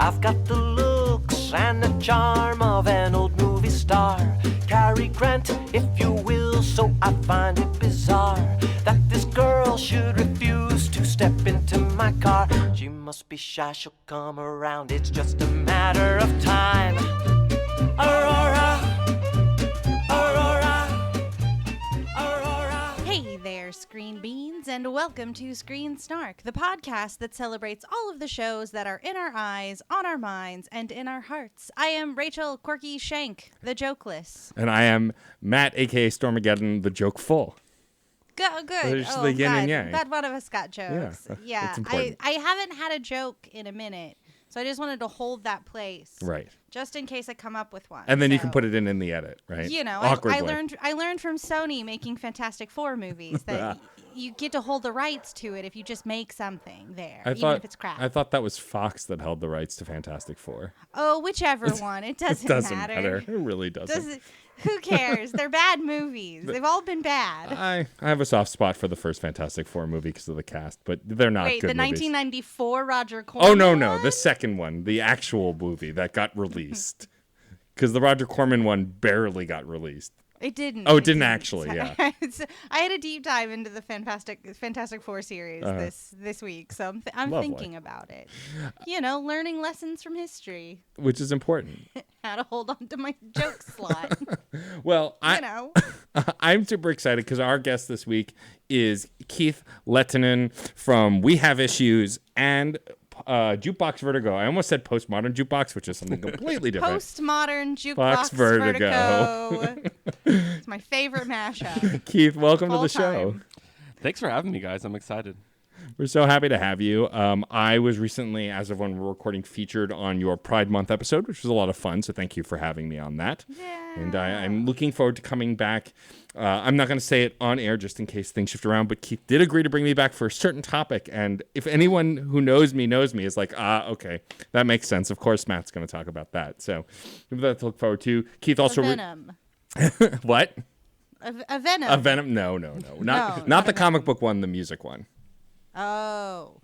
I've got the looks and the charm of an old movie star. Cary Grant, if you will, so I find it bizarre that this girl should refuse to step into my car. She must be shy, she'll come around, it's just a matter of time. Aurora, Aurora, Aurora. Hey there, Screen Beans, and welcome to Screen Snark, the podcast that celebrates all of the shows that are in our eyes, on our minds, and in our hearts. I am Rachel Corky Shank, the jokeless. And I am Matt, a.k.a. Stormageddon, the joke-full. Good. There's Oh, the yin God. and yang. Glad one of us got jokes. Yeah, it's important. I haven't had a joke in a minute, so I just wanted to hold that place. Right. Just in case I come up with one. And then you can put it in the edit, right? You know, Awkwardly. I learned from Sony making Fantastic Four movies that you get to hold the rights to it if you just make something there, even if it's crap. I thought that was Fox that held the rights to Fantastic Four. Oh, whichever one. It doesn't, It doesn't matter. It really doesn't. Who cares? They're bad movies. They've all been bad. I have a soft spot for the first Fantastic Four movie because of the cast, but they're not Wait, good the movies. 1994 Roger Corman Oh, no, one? the second one, the actual movie that got released. Because the Roger Corman one barely got released. It didn't. Oh, it didn't actually, yeah. I had a deep dive into the Fantastic Four series this week, so I'm Lovely. thinking about it. You know, learning lessons from history. Which is important. How to hold on to my joke slot. Well, I'm super excited because our guest this week is Keith Lehtinen from We Have Issues and Jukebox Vertigo. I almost said Postmodern Jukebox, which is something completely different. Postmodern Jukebox Vertigo. It's my favorite mashup. Keith, welcome to All the show. time. Thanks for having me, guys. I'm excited. We're so happy to have you. I was recently, as of when we're recording, featured on your Pride Month episode, which was a lot of fun. So thank you for having me on that. Yeah. And I'm looking forward to coming back. I'm not going to say it on air just in case things shift around, but Keith did agree to bring me back for a certain topic. And if anyone who knows me is like, okay, that makes sense. Of course, Matt's going to talk about that. So we have that to look forward to. Keith also... Venom. What? A Venom. A Venom? No. Not the comic book one, the music one. Oh.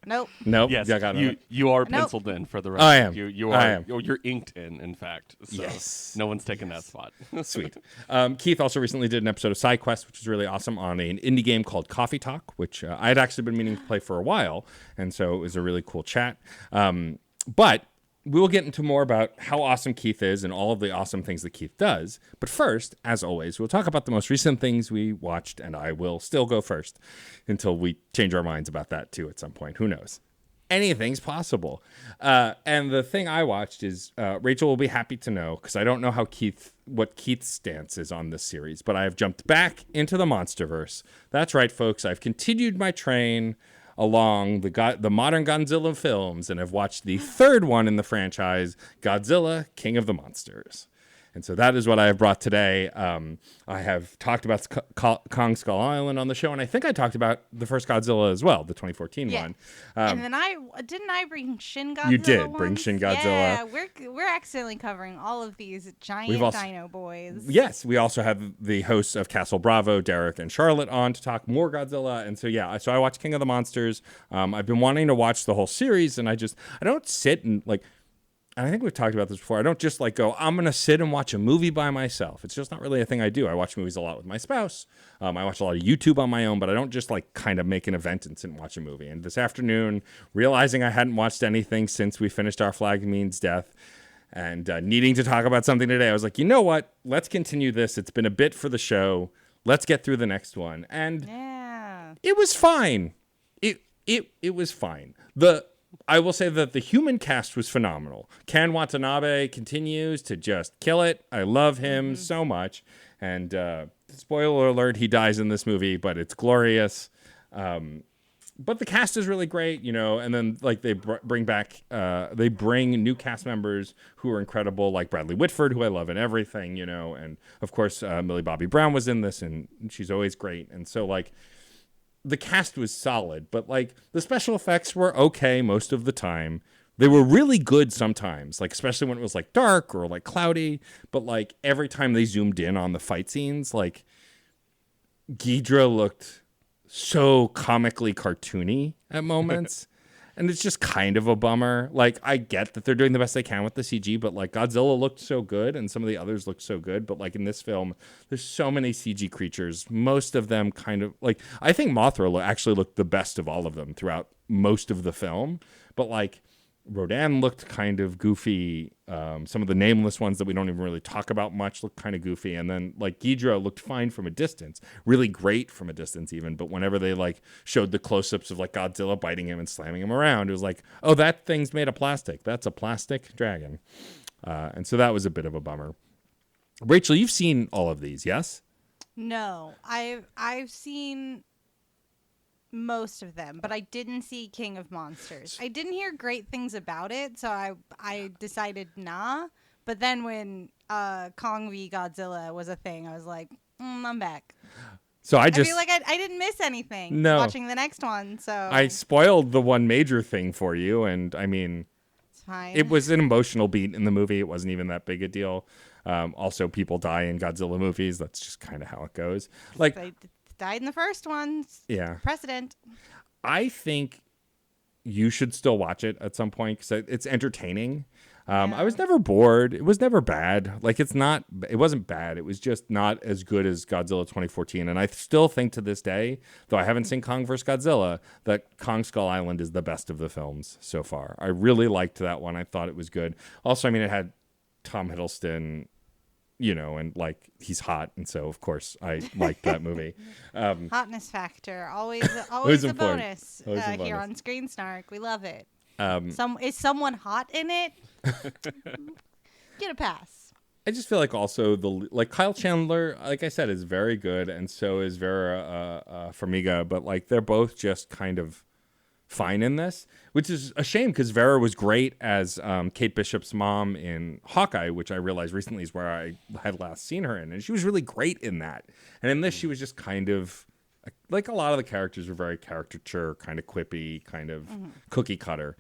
Nope. Nope. Yes, Yeah, got it. you are Nope. penciled in for the record. I am. You I are. am. You're inked in fact. So Yes. no one's taken that spot. Sweet. Keith also recently did an episode of Side Quest, which was really awesome, on an indie game called Coffee Talk, which I had actually been meaning to play for a while, and so it was a really cool chat. But we'll get into more about how awesome Keith is and all of the awesome things that Keith does. But first, as always, we'll talk about the most recent things we watched, and I will still go first until we change our minds about that, too, at some point. Who knows? Anything's possible. And the thing I watched is Rachel will be happy to know, because I don't know what Keith's stance is on this series, but I have jumped back into the Monsterverse. That's right, folks. I've continued my train along the modern Godzilla films and have watched the third one in the franchise, Godzilla, King of the Monsters. And so that is what I have brought today. I have talked about Kong Skull Island on the show, and I think I talked about the first Godzilla as well, the 2014 one. And then I bring Shin Godzilla. You did bring once? Shin Godzilla. Yeah, we're accidentally covering all of these giant dino boys. Yes, we also have the hosts of Castle Bravo, Derek and Charlotte, on to talk more Godzilla. And so so I watched King of the Monsters. I've been wanting to watch the whole series, and I don't sit and and I think we've talked about this before. I don't just go, I'm going to sit and watch a movie by myself. It's just not really a thing I do. I watch movies a lot with my spouse. I watch a lot of YouTube on my own, but I don't just kind of make an event and sit and watch a movie. And this afternoon, realizing I hadn't watched anything since we finished Our Flag Means Death and needing to talk about something today, I was like, you know what? Let's continue this. It's been a bit for the show. Let's get through the next one. And it was fine. It was fine. I will say that the human cast was phenomenal. Ken Watanabe continues to just kill it. I love him so much. And spoiler alert, he dies in this movie, but it's glorious. But the cast is really great, and then they bring new cast members who are incredible, like Bradley Whitford, who I love in everything, and of course Millie Bobby Brown was in this, and she's always great. And so the cast was solid, but the special effects were okay most of the time. They were really good sometimes, especially when it was dark or cloudy, but every time they zoomed in on the fight scenes, Ghidra looked so comically cartoony at moments. And it's just kind of a bummer. Like, I get that they're doing the best they can with the CG, but like Godzilla looked so good and some of the others looked so good. But like in this film, there's so many CG creatures. Most of them kind of like, I think Mothra actually looked the best of all of them throughout most of the film. But like Rodan looked kind of goofy. Some of the nameless ones that we don't even really talk about much looked kind of goofy. And then like Ghidorah looked fine from a distance, really great from a distance even. But whenever they like showed the close-ups of like Godzilla biting him and slamming him around, it was like, oh, that thing's made of plastic. That's a plastic dragon. And so that was a bit of a bummer. Rachel, you've seen all of these, yes? No, I've seen most of them, but I didn't see King of Monsters. I didn't hear great things about it, so I decided nah. But then when Kong v Godzilla was a thing, I was like, I'm back. So I feel like I didn't miss anything watching the next one. So I spoiled the one major thing for you, and I mean, it's fine. It was an emotional beat in the movie. It wasn't even that big a deal. Also, people die in Godzilla movies. That's just kind of how it goes. Like, they died in the first one. Yeah. Precedent. I think you should still watch it at some point because it's entertaining. I was never bored. It was never bad. Like, it wasn't bad. It was just not as good as Godzilla 2014. And I still think to this day, though I haven't seen Kong vs. Godzilla, that Kong Skull Island is the best of the films so far. I really liked that one. I thought it was good. Also, I mean, it had Tom Hiddleston, you know, and like he's hot, and so of course I liked that movie. Hotness factor, always a bonus Always a here bonus. on Screen Snark. We love it. Um, Is someone hot in it? Get a pass. I just feel like also like Kyle Chandler, like I said, is very good, and so is Vera Farmiga, but like they're both just kind of fine in this, which is a shame because Vera was great as Kate Bishop's mom in Hawkeye, which I realized recently is where I had last seen her in, and she was really great in that. And in this, she was just kind of like a lot of the characters were very caricature, kind of quippy, kind of cookie cutter.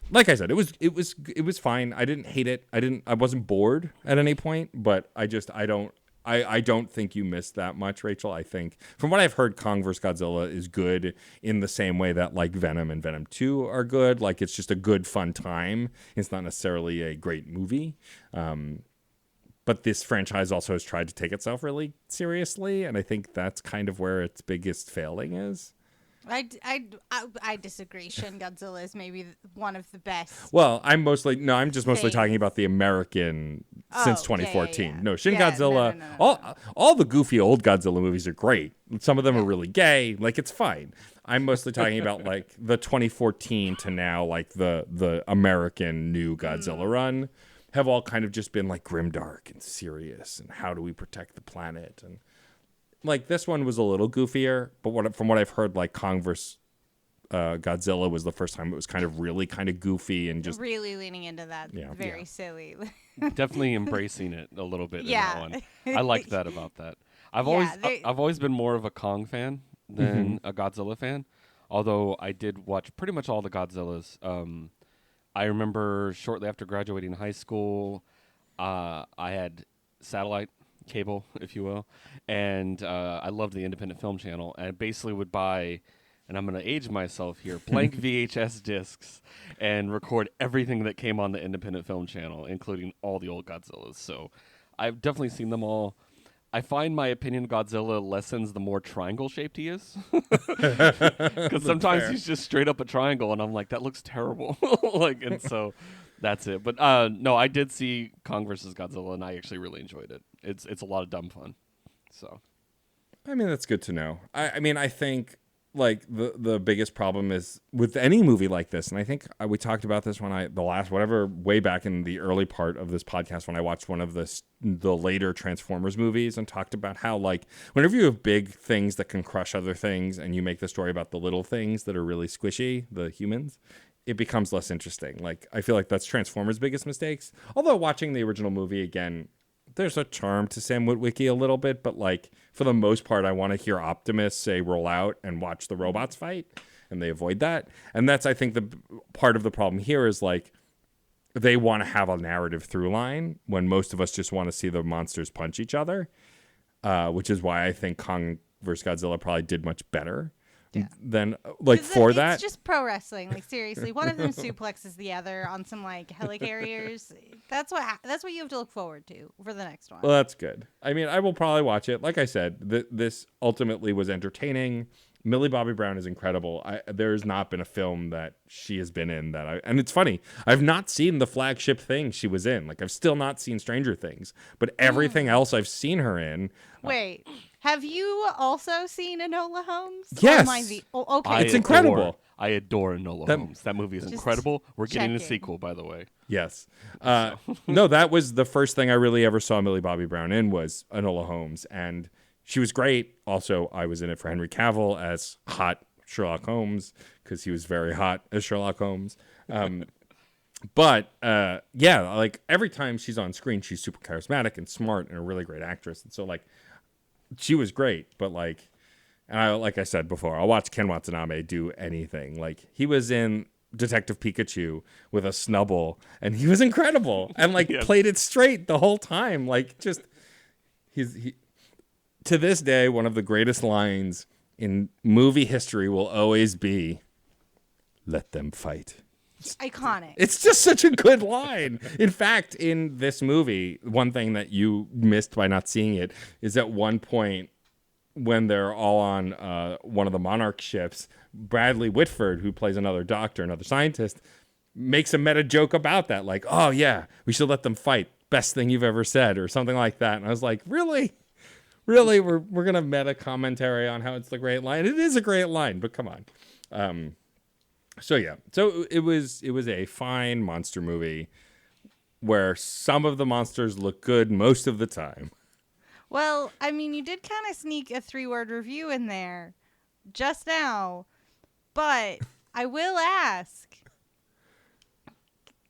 Like I said, it was fine. I didn't hate it. I wasn't bored at any point, but I don't think you missed that much, Rachel. I think from what I've heard, Kong vs. Godzilla is good in the same way that like Venom and Venom 2 are good. Like it's just a good, fun time. It's not necessarily a great movie. But this franchise also has tried to take itself really seriously. And I think that's kind of where its biggest failing is. I disagree. Shin Godzilla is maybe one of the best. Well, I'm mostly talking about the American since 2014. Yeah. No, Shin Yeah, Godzilla. no. All the goofy old Godzilla movies are great. Some of them are really gay. Like it's fine. I'm mostly talking about like the 2014 to now, like the American new Godzilla run, have all kind of just been like grimdark and serious. And how do we protect the planet? And like this one was a little goofier, but from what I've heard, like Kong vs. Godzilla was the first time it was kind of really kind of goofy and just really leaning into that. Yeah. Very silly. Definitely embracing it a little bit Yeah. in that one. I liked that about that. I've always been more of a Kong fan than a Godzilla fan, although I did watch pretty much all the Godzillas. I remember shortly after graduating high school, I had satellite cable, if you will, and I loved the Independent Film Channel, and I basically would buy, and I'm going to age myself here, blank VHS discs and record everything that came on the Independent Film Channel, including all the old Godzillas. So I've definitely seen them all. I find my opinion of Godzilla lessens the more triangle-shaped he is. Because sometimes he's just straight up a triangle, and I'm like, that looks terrible. And so that's it. But no, I did see Kong vs. Godzilla, and I actually really enjoyed it. It's a lot of dumb fun. So, I mean, that's good to know. I mean, I think like the biggest problem is with any movie like this, and I think we talked about this way back in the early part of this podcast when I watched one of the later Transformers movies and talked about how like whenever you have big things that can crush other things and you make the story about the little things that are really squishy, the humans, it becomes less interesting. Like I feel like that's Transformers' biggest mistakes. Although watching the original movie again, there's a charm to Sam Witwicky a little bit, but like for the most part, I want to hear Optimus say roll out and watch the robots fight, and they avoid that. And that's, I think, the part of the problem here is like they want to have a narrative through line when most of us just want to see the monsters punch each other, which is why I think Kong vs. Godzilla probably did much better. then like for that. It's just pro wrestling. Like seriously, one of them suplexes the other on some like helicarriers. That's what you have to look forward to for the next one. Well, that's good. I mean, I will probably watch it. Like I said, this ultimately was entertaining. Millie Bobby Brown is incredible. There's not been a film that she has been in and it's funny. I've not seen the flagship thing she was in. Like I've still not seen Stranger Things, but everything else I've seen her in. Wait, have you also seen Enola Holmes? Yes. Okay. It's incredible. I adore Enola Holmes. That movie is incredible. We're getting a sequel, by the way. Yes. No, that was the first thing I really ever saw Millie Bobby Brown in was Enola Holmes, and she was great. Also, I was in it for Henry Cavill as hot Sherlock Holmes because he was very hot as Sherlock Holmes. But yeah, like every time she's on screen, she's super charismatic and smart and a really great actress. And so like she was great, but like, and like I said before, I'll watch Ken Watanabe do anything. Like he was in Detective Pikachu with a snubble and he was incredible and like played it straight the whole time. Like just he to this day, one of the greatest lines in movie history will always be, "Let them fight." It's iconic. It's just such a good line. In fact, in this movie, one thing that you missed by not seeing it is at one point when they're all on one of the Monarch ships, Bradley Whitford, who plays another doctor, another scientist, makes a meta joke about that. Like, oh, yeah, we should let them fight. Best thing you've ever said, or something like that. And I was like, really? Really, we're gonna meta commentary on how it's the great line. It is a great line, but come on. So yeah, so it was a fine monster movie where some of the monsters look good most of the time. Well, I mean, you did kind of sneak a 3-word review in there just now, but I will ask.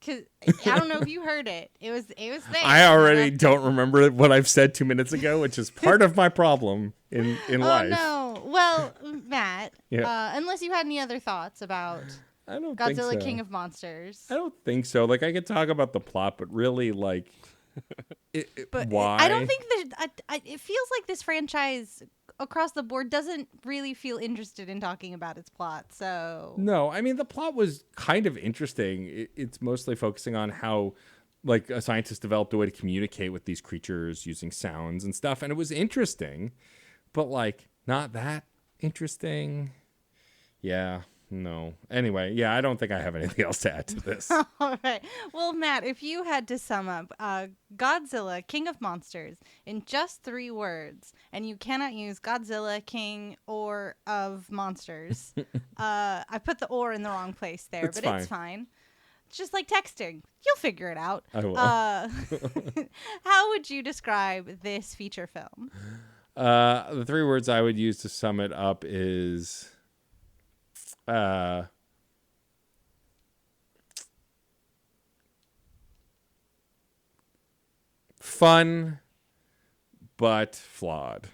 Cause I don't know if you heard it. It was there. I already don't remember what I've said 2 minutes ago, which is part of my problem in life. Oh no! Well, Matt, unless you had any other thoughts about Godzilla King of Monsters. I don't think so. Like I could talk about the plot, but really, like, why? I don't think that. It feels like this franchise across the board doesn't really feel interested in talking about its plot. So no, I mean the plot was kind of interesting. It's mostly focusing on how like a scientist developed a way to communicate with these creatures using sounds and stuff, and it was interesting, but like not that interesting. Yeah. No. Anyway, yeah, I don't think I have anything else to add to this. All right. Well, Matt, if you had to sum up Godzilla, King of Monsters, in just 3 words, and you cannot use Godzilla, King, or of Monsters, I put the or in the wrong place there, but it's fine. It's just like texting. You'll figure it out. I will. How would you describe this feature film? The 3 words I would use to sum it up is... fun, but flawed.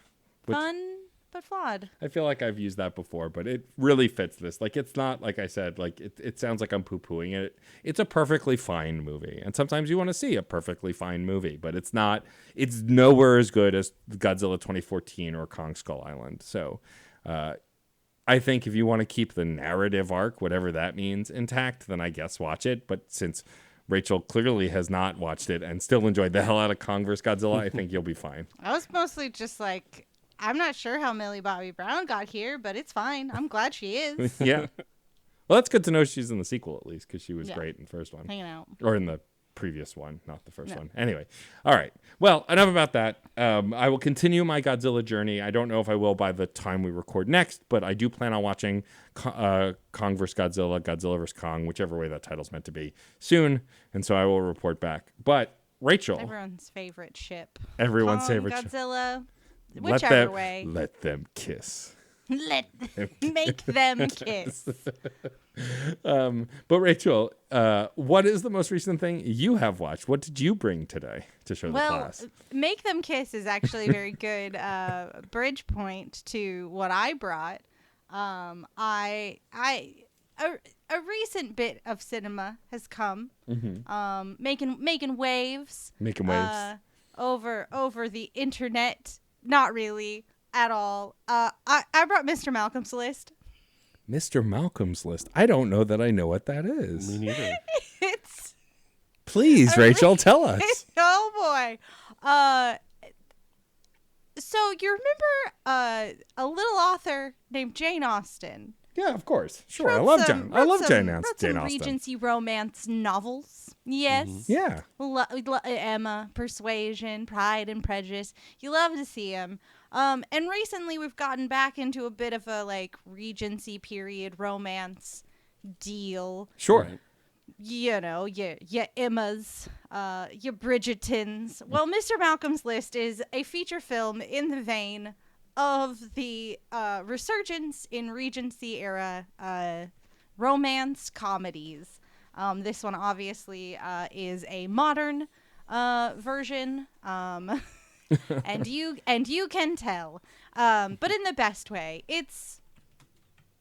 Fun, but flawed. I feel like I've used that before, but it really fits this. Like, it's not, like I said, like, it sounds like I'm poo-pooing it. It's a perfectly fine movie. And sometimes you want to see a perfectly fine movie, but it's nowhere as good as Godzilla 2014 or Kong Skull Island. So, I think if you want to keep the narrative arc, whatever that means, intact, then I guess watch it. But since Rachel clearly has not watched it and still enjoyed the hell out of Kong vs. Godzilla, I think you'll be fine. I was mostly just like, I'm not sure how Millie Bobby Brown got here, but it's fine. I'm glad she is. Yeah. Well, that's good to know she's in the sequel at least, because she was great in the first one. Hanging out. Or in the previous one, not the first one. Anyway. All right. Well, enough about that. I will continue my Godzilla journey. I don't know if I will by the time we record next, but I do plan on watching Kong vs. Godzilla, Godzilla vs. Kong, whichever way that title's meant to be, soon. And so I will report back. But Rachel. Everyone's favorite ship. Everyone's Kong, favorite Godzilla, whichever way. Let them kiss. Make them kiss. But Rachel, what is the most recent thing you have watched? What did you bring today to show the class? Make Them Kiss is actually a very good bridge point to what I brought. A recent bit of cinema has come, making waves, over the internet. Not really at all. I brought Mr. Malcolm's List. Mr. Malcolm's List. I don't know that I know what that is. Me neither. It's Please, Rachel, tell us. oh boy. So you remember a little author named Jane Austen? Yeah, of course. Sure. I Wrote love some- Jane. I love Jane wrote Austen. some Regency romance novels. Yes. Yeah. Emma, Persuasion, Pride and Prejudice. You love to see them. And recently we've gotten back into a bit of a like Regency period romance deal. Sure. Right. You know, your Emmas, your Bridgertons. Well, Mr. Malcolm's List is a feature film in the vein of the resurgence in Regency era romance comedies. This one obviously is a modern version, and you can tell, but in the best way. It's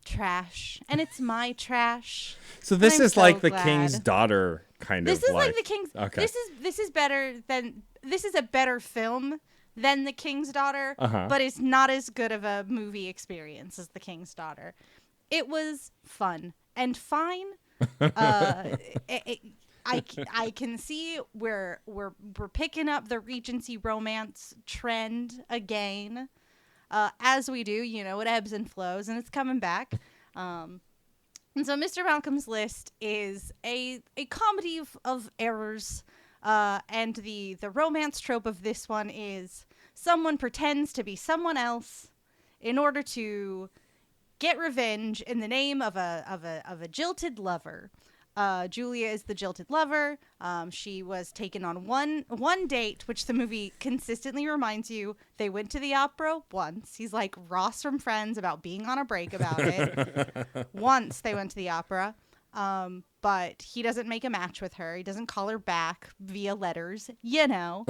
trash, and it's my trash. So this I'm is so like the glad. King's Daughter kind This of is like the King's. Okay. This is better than. This is a better film than The King's Daughter, but it's not as good of a movie experience as The King's Daughter. It was fun and fine. I can see we're picking up the Regency romance trend again, as we do. You know, it ebbs and flows, and it's coming back. And so Mr. Malcolm's List is a comedy of errors, and the romance trope of this one is someone pretends to be someone else in order to get revenge in the name of a jilted lover. Julia is the jilted lover. She was taken on one date, which the movie consistently reminds you they went to the opera once. He's like Ross from Friends about being on a break about it. Once they went to the opera, but he doesn't make a match with her. He doesn't call her back via letters, you know.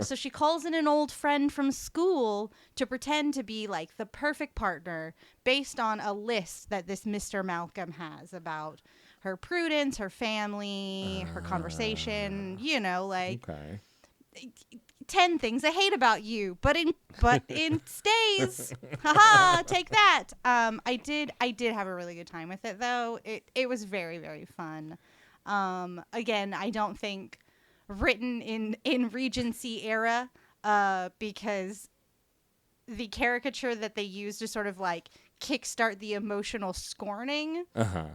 So she calls in an old friend from school to pretend to be like the perfect partner based on a list that this Mr. Malcolm has about her prudence, her family, her conversation, you know, like 10 things I hate about you, but in stays. Haha, take that. I did have a really good time with it though. It was very, very fun. Again, I don't think written in Regency era, because the caricature that they used to sort of like kickstart the emotional scorning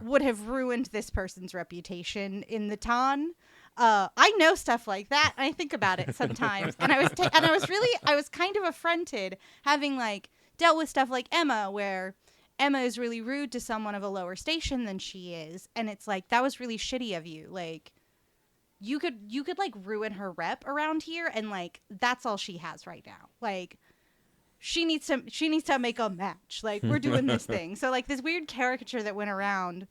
would have ruined this person's reputation in the ton. I know stuff like that, and I think about it sometimes. And I was kind of affronted having like dealt with stuff like Emma, where Emma is really rude to someone of a lower station than she is, and it's like that was really shitty of you. Like you could like ruin her rep around here, and like that's all she has right now. Like she needs to make a match. Like we're doing this thing. So like this weird caricature that went around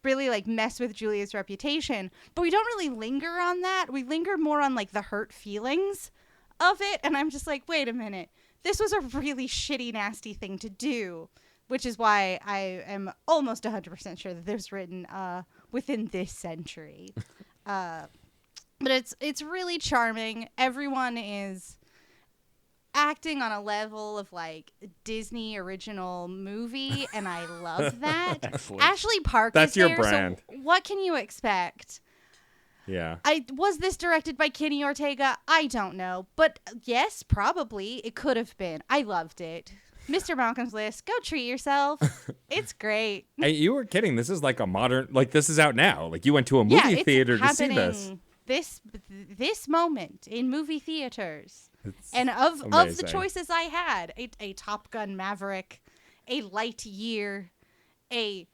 really like mess with Julia's reputation, but we don't really linger on that. We linger more on like the hurt feelings of it, and I'm just like, wait a minute, this was a really shitty, nasty thing to do, which is why I am almost 100% sure that it was written within this century. But it's really charming. Everyone is acting on a level of like Disney original movie, and I love that. Excellent. Ashley Park That's is your there, brand. so what can you expect? Yeah. Was this directed by Kenny Ortega? I don't know, but yes, probably it could have been. I loved it. Mr. Malcolm's List, go treat yourself. It's great. Hey, you were kidding. This is like a modern, like this is out now. Like you went to a movie theater to see this. This moment in movie theaters. It's and of the amazing. choices I had, a Top Gun Maverick, a Lightyear, a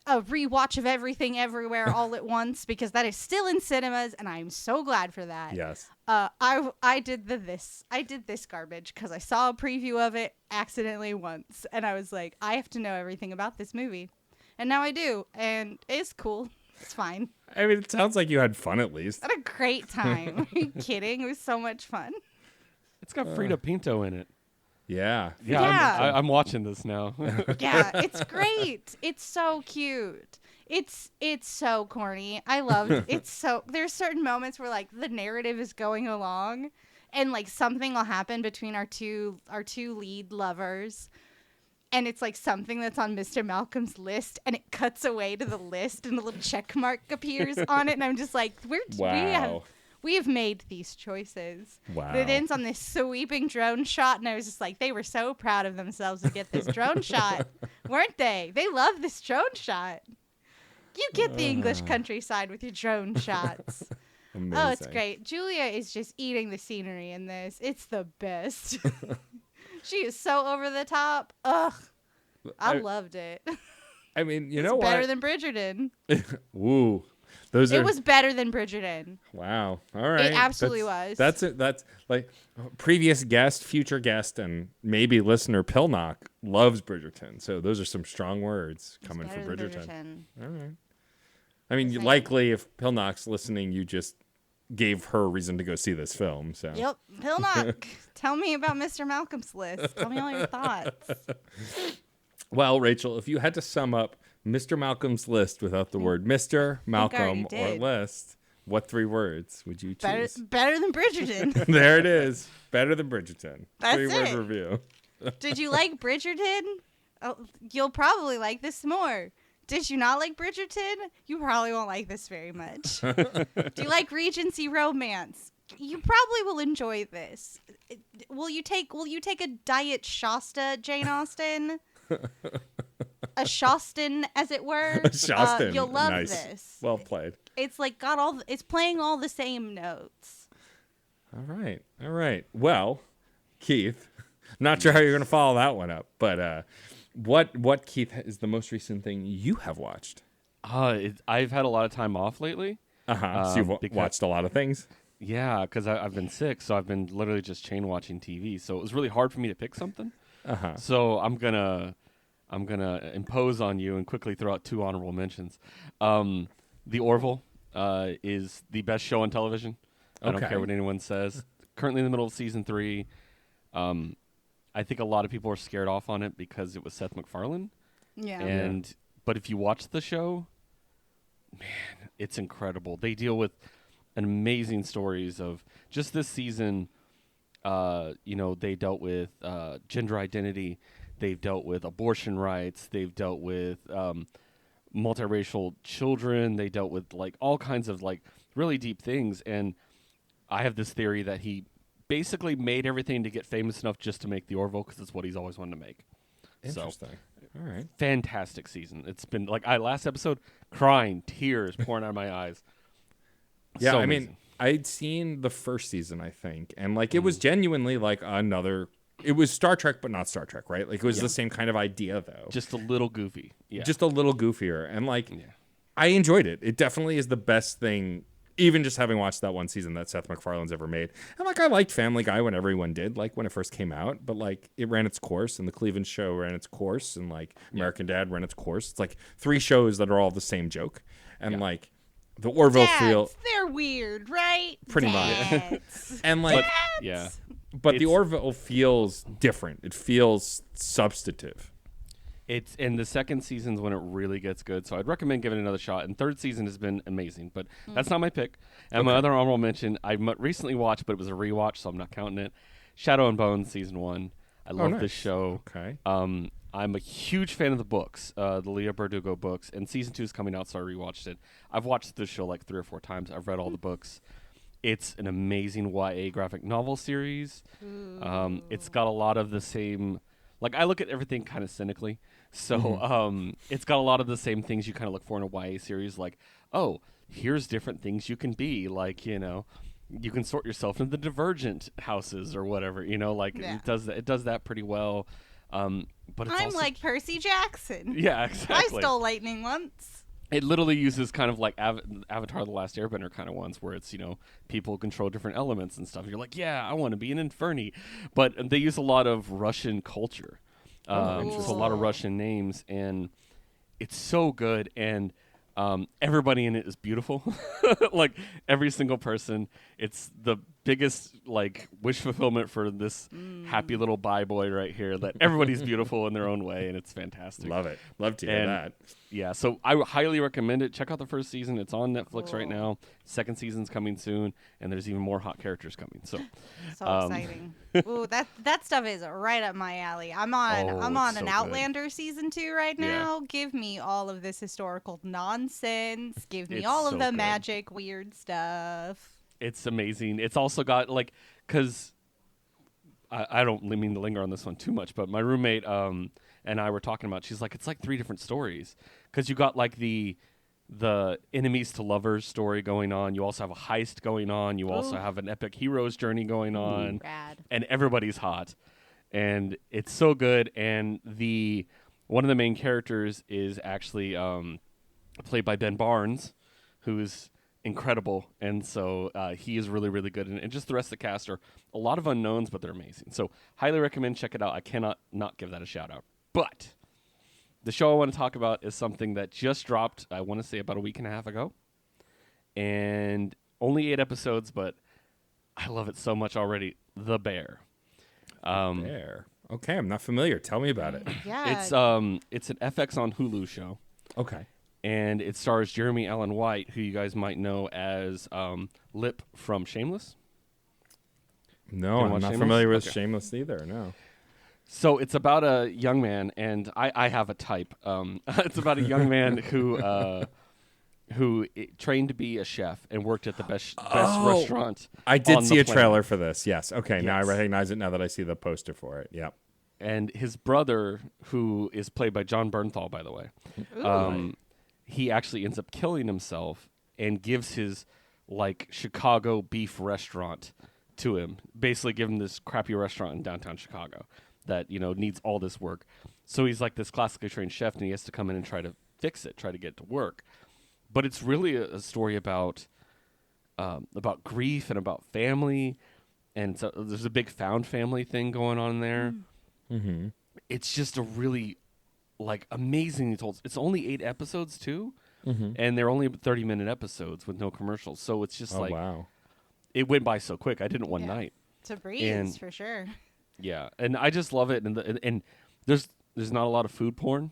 rewatch of Everything Everywhere All at Once, because that is still in cinemas, and I'm so glad for that. Yes. I did this garbage because I saw a preview of it accidentally once, and I was like, I have to know everything about this movie, and now I do, and it's cool. It's fine. I mean, it sounds like you had fun at least. I had a great time. Are you kidding? It was so much fun. It's got Frida Pinto in it. Yeah. Yeah. I'm watching this now. Yeah, it's great. It's so cute. It's so corny. I love it. It's so there's certain moments where like the narrative is going along and like something will happen between our two lead lovers. and it's like something that's on Mr. Malcolm's list, and it cuts away to the list, and a little check mark appears on it, and I'm just like, we have made these choices. Wow. But it ends on this sweeping drone shot, and I was just like, they were so proud of themselves to get this drone shot, weren't they? They love this drone shot. You get the English countryside with your drone shots. Amazing. Oh, it's great. Julia is just eating the scenery in this. It's the best. She is so over the top. Ugh. I loved it. I mean, you it's know what? better than Bridgerton. Ooh. It was better than Bridgerton. Wow. All right. It absolutely was. That's it. That's like previous guest, future guest, and maybe listener Pilnock loves Bridgerton. So those are some strong words coming from Bridgerton. All right. I mean, likely if Pilnock's listening, you just gave her a reason to go see this film. So. Yep. Pilnock, tell me about Mr. Malcolm's list. Tell me all your thoughts. Well, Rachel, if you had to sum up Mr. Malcolm's list without the word Mr. Malcolm or list, what 3 words would you choose? Better than Bridgerton. There it is. Better than Bridgerton. That's 3-word it. review. Did you like Bridgerton? Oh, you'll probably like this more. Did you not like Bridgerton? You probably won't like this very much. Do you like Regency romance? You probably will enjoy this. Will you take a Diet Shasta, Jane Austen? A Shaston, as it were. Shaston. You'll love nice. this. Well played. It's like it's playing all the same notes. All right. Well, Keith, not sure how you're going to follow that one up, but what Keith is the most recent thing you have watched? I've had a lot of time off lately. So you've watched a lot of things. Yeah, because I've been sick, so I've been literally just chain watching TV. So it was really hard for me to pick something. So I'm gonna impose on you and quickly throw out 2 honorable mentions. The Orville is the best show on television. I don't care what anyone says. Currently in the middle of season 3. I think a lot of people are scared off on it because it was Seth MacFarlane. Yeah. But if you watch the show, man, it's incredible. They deal with an amazing stories of just this season. They dealt with gender identity. They've dealt with abortion rights. They've dealt with multiracial children. They dealt with like all kinds of like really deep things. And I have this theory that he basically made everything to get famous enough just to make the Orville because it's what he's always wanted to make. Interesting. So, all right. Fantastic season. It's been like last episode, crying, tears pouring out of my eyes. Yeah, so I amazing. mean, I'd seen the first season, I think, and like it was genuinely like another. It was Star Trek, but not Star Trek, right? Like it was the same kind of idea, though. Just a little goofy. Yeah. Just a little goofier, and like I enjoyed it. It definitely is the best thing. Even just having watched that one season that Seth MacFarlane's ever made. And like I liked Family Guy when everyone did, like when it first came out, but like it ran its course and the Cleveland Show ran its course and like American Dad ran its course. It's like 3 shows that are all the same joke. And like the Orville feel they're weird, right? Pretty much. And like But the Orville feels different. It feels substantive. It's in the second season's when it really gets good, so I'd recommend giving it another shot. And third season has been amazing, but that's not my pick. And my other honorable mention, I recently watched, but it was a rewatch, so I'm not counting it. Shadow and Bone season 1. I love this show. Okay. I'm a huge fan of the books, the Leah Bardugo books, and season 2 is coming out, so I rewatched it. I've watched this show like 3 or 4 times. I've read all the books. It's an amazing YA graphic novel series. It's got a lot of the same. Like I look at everything kind of cynically. So it's got a lot of the same things you kind of look for in a YA series, like, oh, here's different things you can be, like, you can sort yourself into the Divergent houses or whatever, it does that pretty well. But it's I'm like Percy Jackson. Yeah, exactly. I stole lightning once. It literally uses kind of like Avatar: The Last Airbender kind of ones, where it's people control different elements and stuff. You're like, yeah, I want to be an Inferni, but they use a lot of Russian culture. Just a lot of Russian names, and it's so good, and everybody in it is beautiful. Like every single person, it's the biggest like wish fulfillment for this happy little bi boy right here, that everybody's beautiful in their own way, and it's fantastic. Love it. Love to hear that. Yeah, so I highly recommend it. Check out the first season. It's on Netflix right now. Second season's coming soon, and there's even more hot characters coming. So exciting. Ooh, that stuff is right up my alley. I'm on an Outlander season 2 right now. Give me all of this historical nonsense. Give me all of the magic weird stuff. It's amazing. It's also got like, because I don't mean to linger on this one too much, but my roommate and I were talking about, she's like, it's like 3 different stories, because you got like the enemies to lovers story going on. You also have a heist going on. You also have an epic hero's journey going on. Rad. And everybody's hot, and it's so good. And one of the main characters is actually played by Ben Barnes, who's incredible, and so he is really, really good. And just the rest of the cast are a lot of unknowns, but they're amazing. So highly recommend. Check it out. I cannot not give that a shout out. But the show I want to talk about is something that just dropped, I want to say about a week and a half ago, and only 8 episodes, but I love it so much already. The Bear. Bear. Okay, I'm not familiar. Tell me about it. Yeah. It's an FX on Hulu show. Okay. And it stars Jeremy Allen White, who you guys might know as Lip from Shameless. No, I'm not familiar with Shameless either. No. So it's about a young man, and I have a type. It's about a young man who trained to be a chef and worked at the best restaurant. I did see a planet. trailer for this. Yes. Okay. Yes. Now I recognize it. Now that I see the poster for it. Yep. And his brother, who is played by John Bernthal, by the way, he actually ends up killing himself and gives his like Chicago beef restaurant to him. Basically, give him this crappy restaurant in downtown Chicago that needs all this work. So he's like this classically trained chef, and he has to come in and try to fix it, try to get it to work. But it's really a story about grief and about family, and so there's a big found family thing going on there. Mm-hmm. It's just a really amazingly told. It's only 8 episodes too, and they're only 30-minute episodes with no commercials. So it's just wow. It went by so quick. I did it one night. It's a breeze for sure. Yeah, and I just love it. And there's not a lot of food porn,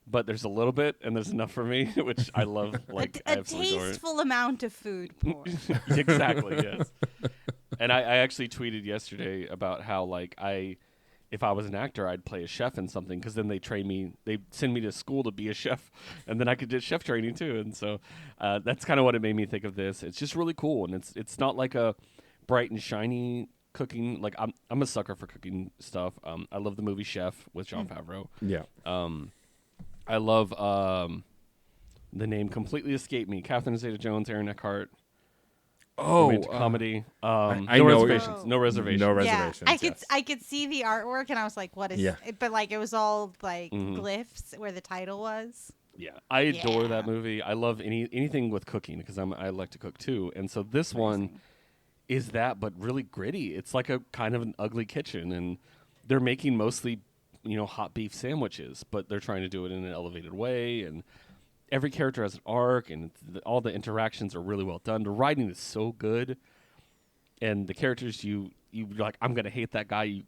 but there's a little bit, and there's enough for me, which I love. Like a tasteful amount of food porn. Exactly. Yes. And I actually tweeted yesterday about how if I was an actor, I'd play a chef in something, because then they send me to school to be a chef, and then I could do chef training too. And so that's kind of what it made me think of this. It's just really cool, and it's not like a bright and shiny cooking. Like I'm a sucker for cooking stuff. I love the movie Chef with Jon Favreau. Yeah. I love the name completely escaped me. Catherine Zeta-Jones, Aaron Eckhart. Romantic comedy. I no know reservations. No reservations. No reservations. Yeah, I could see the artwork, and I was like, "What is?" Yeah. But it was all glyphs where the title was. Yeah, I adore that movie. I love anything with cooking, because I like to cook too. And so this one is that, but really gritty. It's like a kind of an ugly kitchen, and they're making mostly hot beef sandwiches, but they're trying to do it in an elevated way, and every character has an arc, and all the interactions are really well done. The writing is so good, and the characters you like, I'm gonna hate that guy.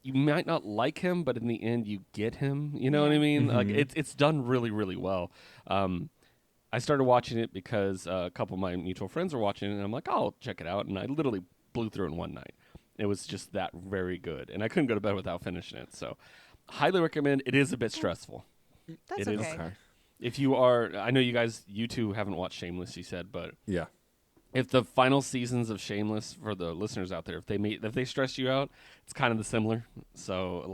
You might not like him, but in the end, you get him. You know what I mean? Mm-hmm. Like it's done really, really well. I started watching it because a couple of my mutual friends were watching it, and I'm like, oh, I'll check it out. And I literally blew through it in one night. It was just that very good, and I couldn't go to bed without finishing it. So, highly recommend. It is a bit stressful. That's it okay. Is. If you are, I know you two haven't watched Shameless, you said, but Yeah. if the final seasons of Shameless, for the listeners out there, if they stress you out, it's kind of the similar. So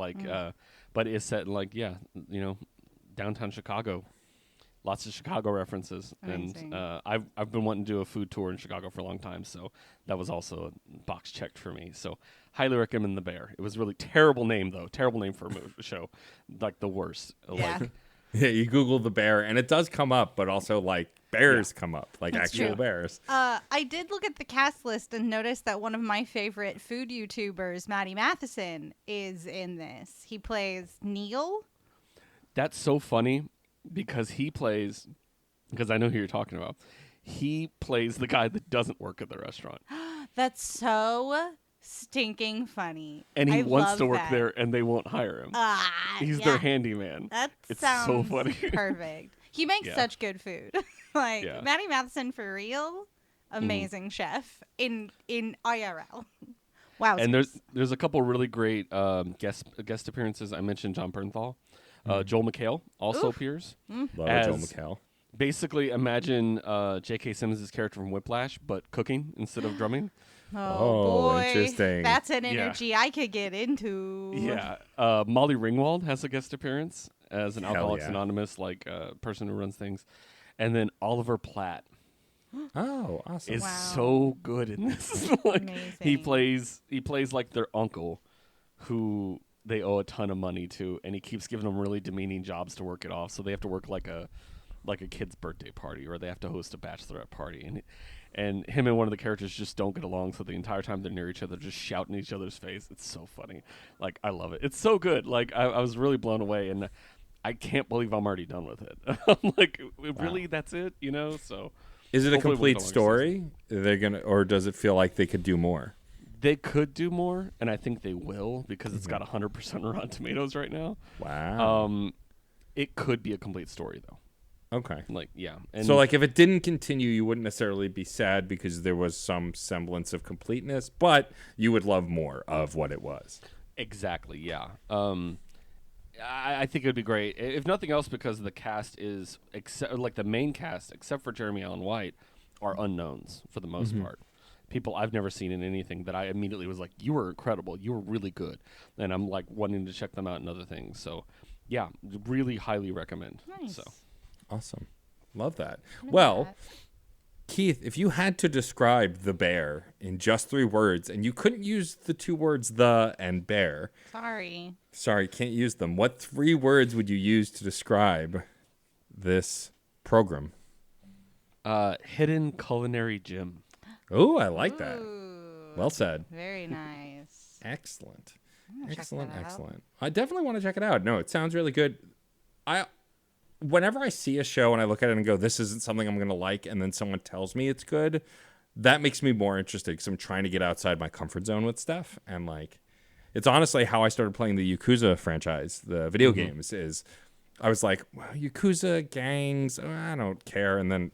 but it's set in downtown Chicago, lots of Chicago references. Amazing. And I've been wanting to do a food tour in Chicago for a long time, so that was also a box checked for me. So highly recommend The Bear. It was a really terrible name though, terrible name for a show, like the worst. Yeah. Yeah, you Google The Bear, and it does come up, but also bears come up, That's actual true. bears. I did look at the cast list and noticed that one of my favorite food YouTubers, Maddie Matheson, is in this. He plays Neil. That's so funny because I know who you're talking about. He plays the guy that doesn't work at the restaurant. That's so stinking funny. And he I wants love to work that. there, and they won't hire him. He's Yeah. their handyman. That It's sounds so funny. perfect. He makes Yeah. such good food. Like Yeah. Matty Matheson for real, amazing chef in IRL. Wow. And there's a couple really great guest appearances. I mentioned John Bernthal. Joel McHale also appears. Love as Joel McHale. Basically, imagine J.K. Simmons' character from Whiplash, but cooking instead of drumming. Oh, boy. interesting. That's an Yeah. energy I could get into. Yeah. Molly Ringwald has a guest appearance as an Hell Alcoholics yeah. Anonymous person who runs things. And then Oliver Platt Oh, awesome. is Wow. so good in this. Like, he Amazing. plays like their uncle who they owe a ton of money to, and he keeps giving them really demeaning jobs to work it off. So they have to work like a kid's birthday party, or they have to host a bachelorette party, and him and one of the characters just don't get along. So the entire time they're near each other, just shouting in each other's face. It's so funny. Like, I love it. It's so good. Like, I was really blown away, and I can't believe I'm already done with it. I'm like, really, that's it? You know? So Is it a hopefully we'll complete get a longer story? They're gonna, or does it feel like they could do more? they could do more, and I think they will, because it's got 100% Rotten Tomatoes right now. Wow. It could be a complete story, though. Okay. Like, yeah. And So, like, if it didn't continue, you wouldn't necessarily be sad because there was some semblance of completeness, but you would love more of what it was. Exactly, yeah. I think it would be great, if nothing else, because the cast is, like the main cast, except for Jeremy Allen White, are unknowns for the most part. People I've never seen in anything that I immediately was like, you were incredible, you were really good, and I'm like wanting to check them out in other things. So, yeah, really highly recommend. Nice. So, Awesome. Love that. Look at Well, that. Keith, if you had to describe the bear in just 3 words, and you couldn't use the 2 words the and bear, Sorry, can't use them, what 3 words would you use to describe this program? hidden culinary gym. Oh, I like that. Ooh, Well said. very nice. Excellent. check Excellent, that out. excellent. I definitely want to check it out. No, it sounds really good. Whenever I see a show and I look at it and go, this isn't something I'm going to like, and then someone tells me it's good, that makes me more interested because I'm trying to get outside my comfort zone with stuff. And, like, it's honestly how I started playing the Yakuza franchise, the video games, is I was like, well, Yakuza gangs, I don't care. And then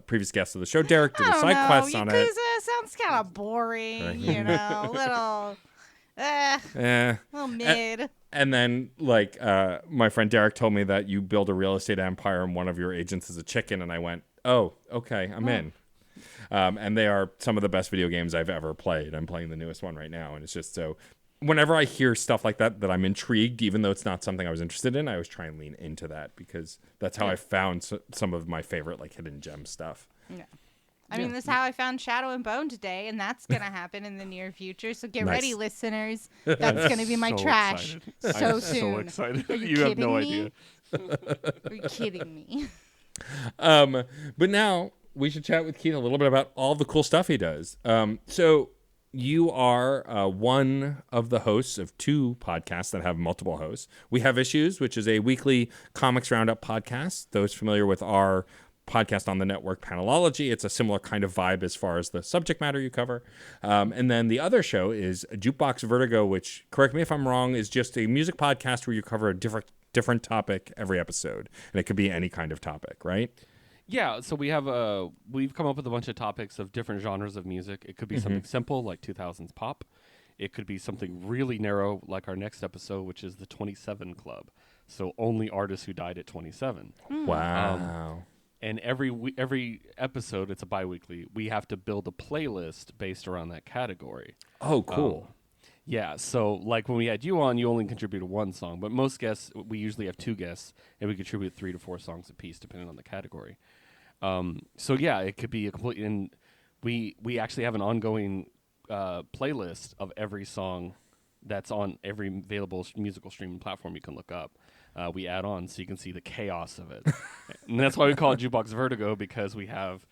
previous guest of the show, Derek, did a side quest on it. Yakuza sounds kind of boring, you know, little mid. And then, like, my friend Derek told me that you build a real estate empire and one of your agents is a chicken. And I went, oh, okay, I'm in. And they are some of the best video games I've ever played. I'm playing the newest one right now. And it's just so, whenever I hear stuff like that I'm intrigued, even though it's not something I was interested in, I always try and lean into that because that's how I found some of my favorite, like, hidden gem stuff. Yeah. I mean, this is how I found Shadow and Bone today, and that's going to happen in the near future. So get Nice. ready, listeners. That's going to be my So trash excited. so I'm soon. so excited. Are you You have kidding no me? idea. Are you kidding me? But now we should chat with Keith a little bit about all the cool stuff he does. So you are one of the hosts of 2 podcasts that have multiple hosts. We Have Issues, which is a weekly comics roundup podcast. Those familiar with our podcast on the network, Panelology, it's a similar kind of vibe as far as the subject matter you cover. And then the other show is Jukebox Vertigo, which, correct me if I'm wrong, is just a music podcast where you cover a different topic every episode. And it could be any kind of topic, right? Yeah, so we've come up with a bunch of topics of different genres of music. It could be something simple like 2000s pop. It could be something really narrow like our next episode, which is the 27 Club. So only artists who died at 27. Wow. And every episode, it's a bi-weekly, we have to build a playlist based around that category. Oh, cool. Yeah, so like when we had you on, you only contributed 1 song, but most guests, we usually have 2 guests, and we contribute 3 to 4 songs apiece, depending on the category. So yeah, it could be a complete, and we actually have an ongoing playlist of every song that's on every available musical streaming platform you can look up. We add on so you can see the chaos of it. And that's why we call it Jukebox Vertigo, because we have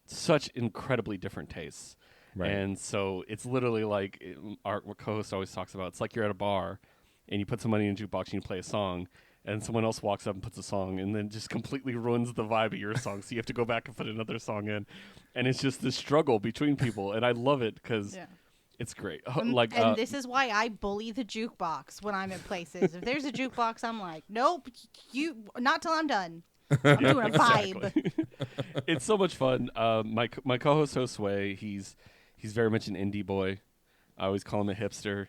such incredibly different tastes. Right. And so it's literally like our co-host always talks about, it's like you're at a bar and you put some money in a jukebox and you play a song, and someone else walks up and puts a song and then just completely ruins the vibe of your song. So you have to go back and put another song in. And it's just this struggle between people. And I love it because it's great. And this is why I bully the jukebox when I'm in places. If there's a jukebox, I'm like, nope, you not till I'm done. I'm doing a vibe. It's so much fun. My co-host Josue, he's very much an indie boy. I always call him a hipster.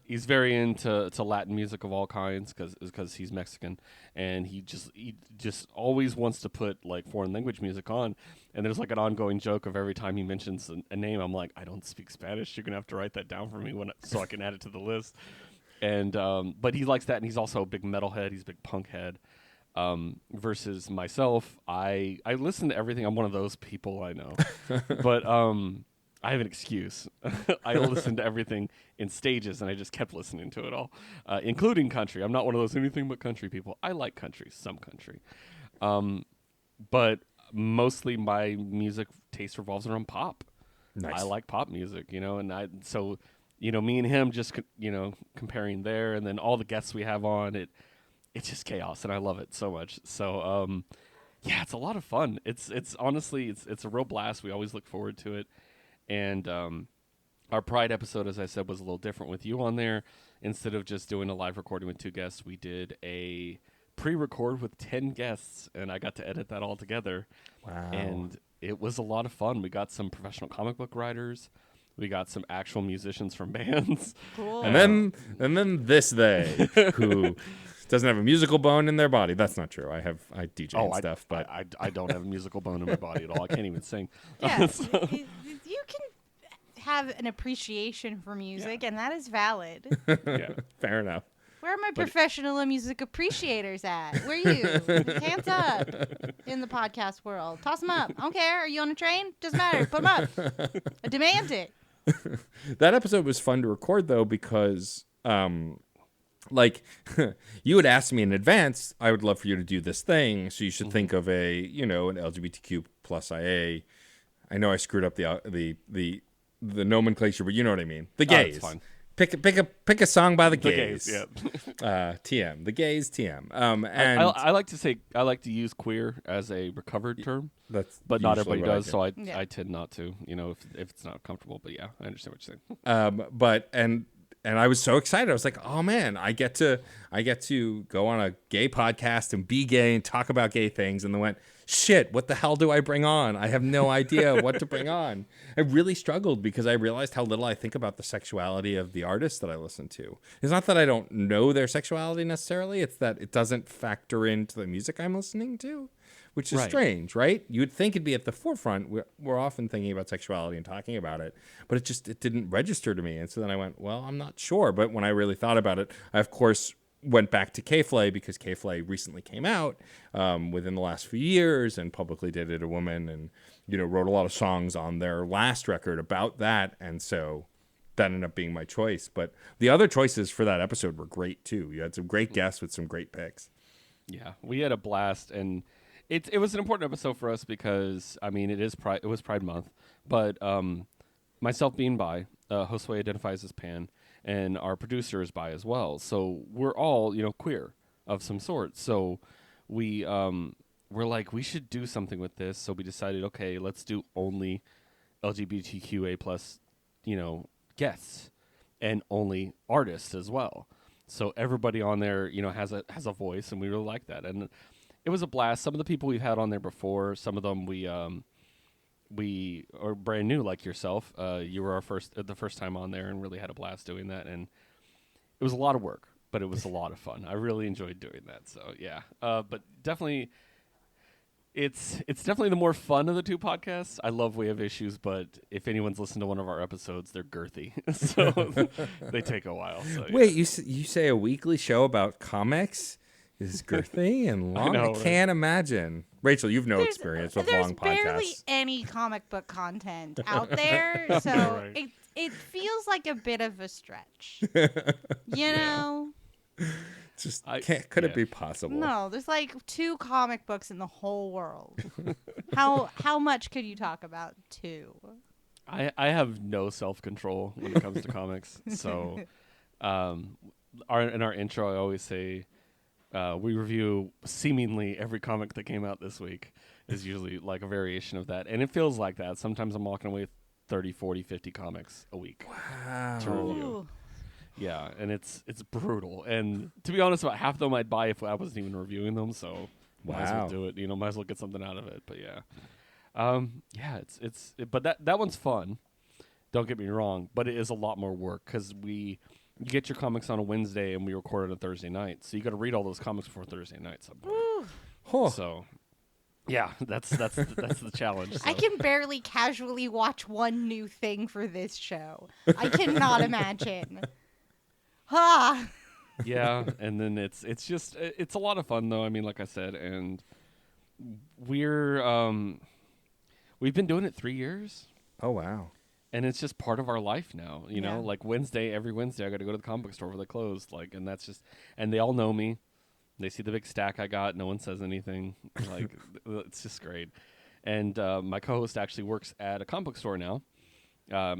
He's very into Latin music of all kinds because he's Mexican, and he just always wants to put like foreign language music on. And there's like an ongoing joke of every time he mentions a name, I'm like, I don't speak Spanish. You're gonna have to write that down for me so I can add it to the list. And but he likes that, and he's also a big metalhead. He's a big punk head. Versus myself, I listen to everything. I'm one of those people, I know, but I have an excuse. I listen to everything in stages, and I just kept listening to it all, including country. I'm not one of those anything but country people. I like country, some country, but mostly my music taste revolves around pop. Nice. I like pop music, and so me and him just comparing there, and then all the guests we have on it. It's just chaos, and I love it so much. So, it's a lot of fun. It's honestly, it's a real blast. We always look forward to it. And our Pride episode, as I said, was a little different with you on there. Instead of just doing a live recording with 2 guests, we did a pre-record with 10 guests, and I got to edit that all together. Wow. And it was a lot of fun. We got some professional comic book writers. We got some actual musicians from bands. Cool. And then this they who doesn't have a musical bone in their body. That's not true. I DJ and stuff, but I don't have a musical bone in my body at all. I can't even sing. Yeah, you can have an appreciation for music, and that is valid. Yeah, fair enough. Where are my professional music appreciators at? Where are you? Hands up in the podcast world. Toss them up. I don't care. Are you on a train? Doesn't matter. Put them up. I demand it. That episode was fun to record, though, because like you had asked me in advance, I would love for you to do this thing, so you should think of an LGBTQ plus IA. I know I screwed up the nomenclature, but you know what I mean. The gays. Fine. Pick a song by the gays. Yeah. TM. The gays. TM. And I like to use queer as a recovered term. But not everybody does, so I tend not to. If it's not comfortable. But yeah, I understand what you're saying. And I was so excited. I was like, oh man, I get to go on a gay podcast and be gay and talk about gay things. And then went, shit, what the hell do I bring on? I have no idea what to bring on. I really struggled because I realized how little I think about the sexuality of the artists that I listen to. It's not that I don't know their sexuality necessarily. It's that it doesn't factor into the music I'm listening to, which is strange, right? You would think it'd be at the forefront. We're often thinking about sexuality and talking about it, but it didn't register to me. And so then I went, well, I'm not sure. But when I really thought about it, I, of course, went back to K-Flay because K-Flay recently came out within the last few years and publicly dated a woman and, wrote a lot of songs on their last record about that. And so that ended up being my choice. But the other choices for that episode were great, too. You had some great guests with some great picks. Yeah, we had a blast. And it was an important episode for us because, it was Pride Month. But myself being bi, Josue identifies as pan, and our producer is bi as well. So we're all, queer of some sort. So we're like, we should do something with this. So we decided, okay, let's do only LGBTQA plus, guests and only artists as well. So everybody on there, has a voice, and we really like that. And it was a blast. Some of the people we've had on there before, some of them we are brand new, like yourself. You were the first time on there, and really had a blast doing that. And it was a lot of work, but it was a lot of fun. I really enjoyed doing that. So yeah, but definitely, it's definitely the more fun of the 2 podcasts. I love We Have Issues, but if anyone's listened to one of our episodes, they're girthy, so they take a while. So, Wait, you say a weekly show about comics is girthy and long? I can't imagine. Rachel, you've no experience with long podcasts. There's barely any comic book content out there, so it feels like a bit of a stretch. Just could it be possible? No, there's like 2 comic books in the whole world. How much could you talk about 2? I have no self-control when it comes to comics. So in our intro, I always say, we review seemingly every comic that came out this week is usually like a variation of that. And it feels like that. Sometimes I'm walking away with 30, 40, 50 comics a week to review. Ooh. Yeah, and it's brutal. And to be honest, about half of them I'd buy if I wasn't even reviewing them. So might as well do it. Might as well get something out of it. But yeah, but that one's fun. Don't get me wrong, but it is a lot more work because you get your comics on a Wednesday and we record on a Thursday night, so you got to read all those comics before Thursday night. So, yeah, that's the challenge. So. I can barely casually watch one new thing for this show. I cannot imagine. Ha. Yeah, and then it's just it's a lot of fun though. I mean, like I said, and we've been doing it 3 years. Oh wow. And it's just part of our life now, know. Like every Wednesday, I got to go to the comic book store before they close. Like, and that's just, and they all know me. They see the big stack I got. No one says anything. Like, it's just great. And my co-host actually works at a comic book store now.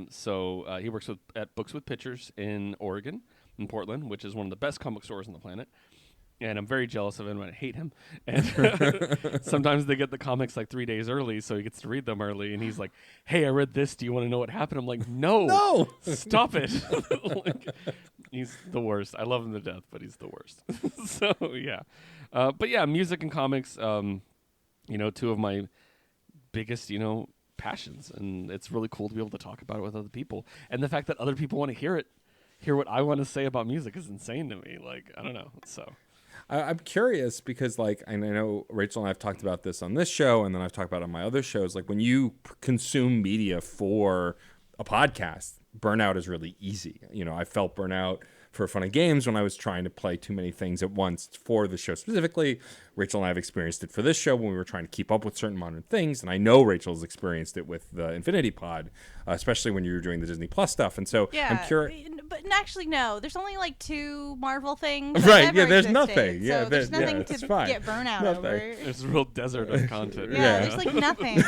So he works at Books with Pictures in Oregon, in Portland, which is one of the best comic stores on the planet. And I'm very jealous of him and I hate him. And sometimes they get the comics like 3 days early, so he gets to read them early. And he's like, "Hey, I read this. Do you want to know what happened?" I'm like, "No, stop it." Like, he's the worst. I love him to death, but he's the worst. So yeah, but yeah, music and comics. Two of my biggest, passions, and it's really cool to be able to talk about it with other people. And the fact that other people want to hear what I want to say about music is insane to me. Like, I don't know. So. I'm curious because, like, I know Rachel and I have talked about this on this show, and then I've talked about it on my other shows. Like, when you consume media for a podcast, burnout is really easy. I felt burnout for Fun and Games when I was trying to play too many things at once for the show specifically. Rachel and I have experienced it for this show when we were trying to keep up with certain modern things, and I know Rachel's experienced it with the Infinity Pod, especially when you were doing the Disney Plus stuff. And so I'm curious. But actually, no. There's only like 2 Marvel things. Right? Yeah. There's existed, nothing. Yeah. So there's nothing to get burnout over. There's a real desert of content. Yeah. There's like nothing.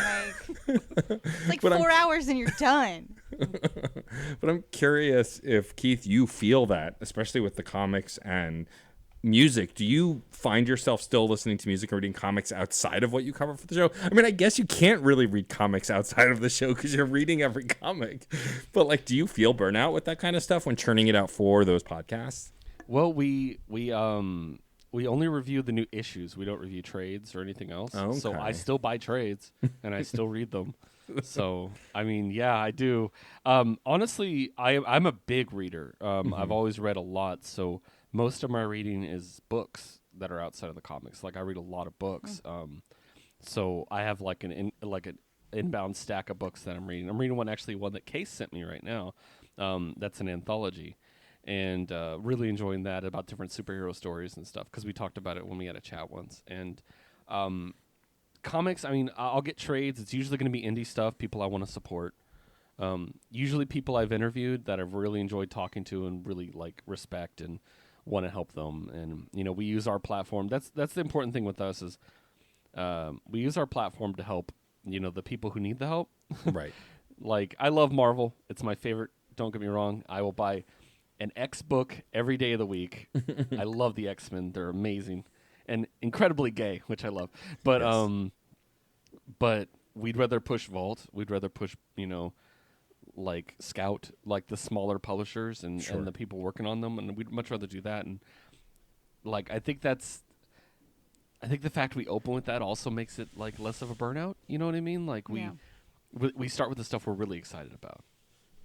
It's like 4 hours and you're done. But I'm curious if, Keith, you feel that, especially with the comics and music. Do you find yourself still listening to music or reading comics outside of what you cover for the show? I mean, I guess you can't really read comics outside of the show because you're reading every comic. But, like, do you feel burnout with that kind of stuff when churning it out for those podcasts? Well, we only review the new issues. We don't review trades or anything else. Okay. So I still buy trades and I still read them. So, I mean, yeah, I do. Honestly, I'm a big reader. I've always read a lot. So most of my reading is books that are outside of the comics. Like, I read a lot of books. So I have like an inbound stack of books that I'm reading. I'm reading one that Case sent me right now. That's an anthology. And really enjoying that about different superhero stories and stuff because we talked about it when we had a chat once. And comics, I mean, I'll get trades. It's usually going to be indie stuff, people I want to support. Usually people I've interviewed that I've really enjoyed talking to and really like respect and want to help them. And, we use our platform. That's the important thing with us is we use our platform to help, the people who need the help. Right. Like, I love Marvel. It's my favorite. Don't get me wrong. I will buy an X book every day of the week. I love the X-Men. They're amazing and incredibly gay, which I love. But yes. But we'd rather push Vault. We'd rather push, like Scout, like the smaller publishers and the people working on them, and we'd much rather do that. And like I think the fact we open with that also makes it like less of a burnout. You know what I mean? Like we start with the stuff we're really excited about.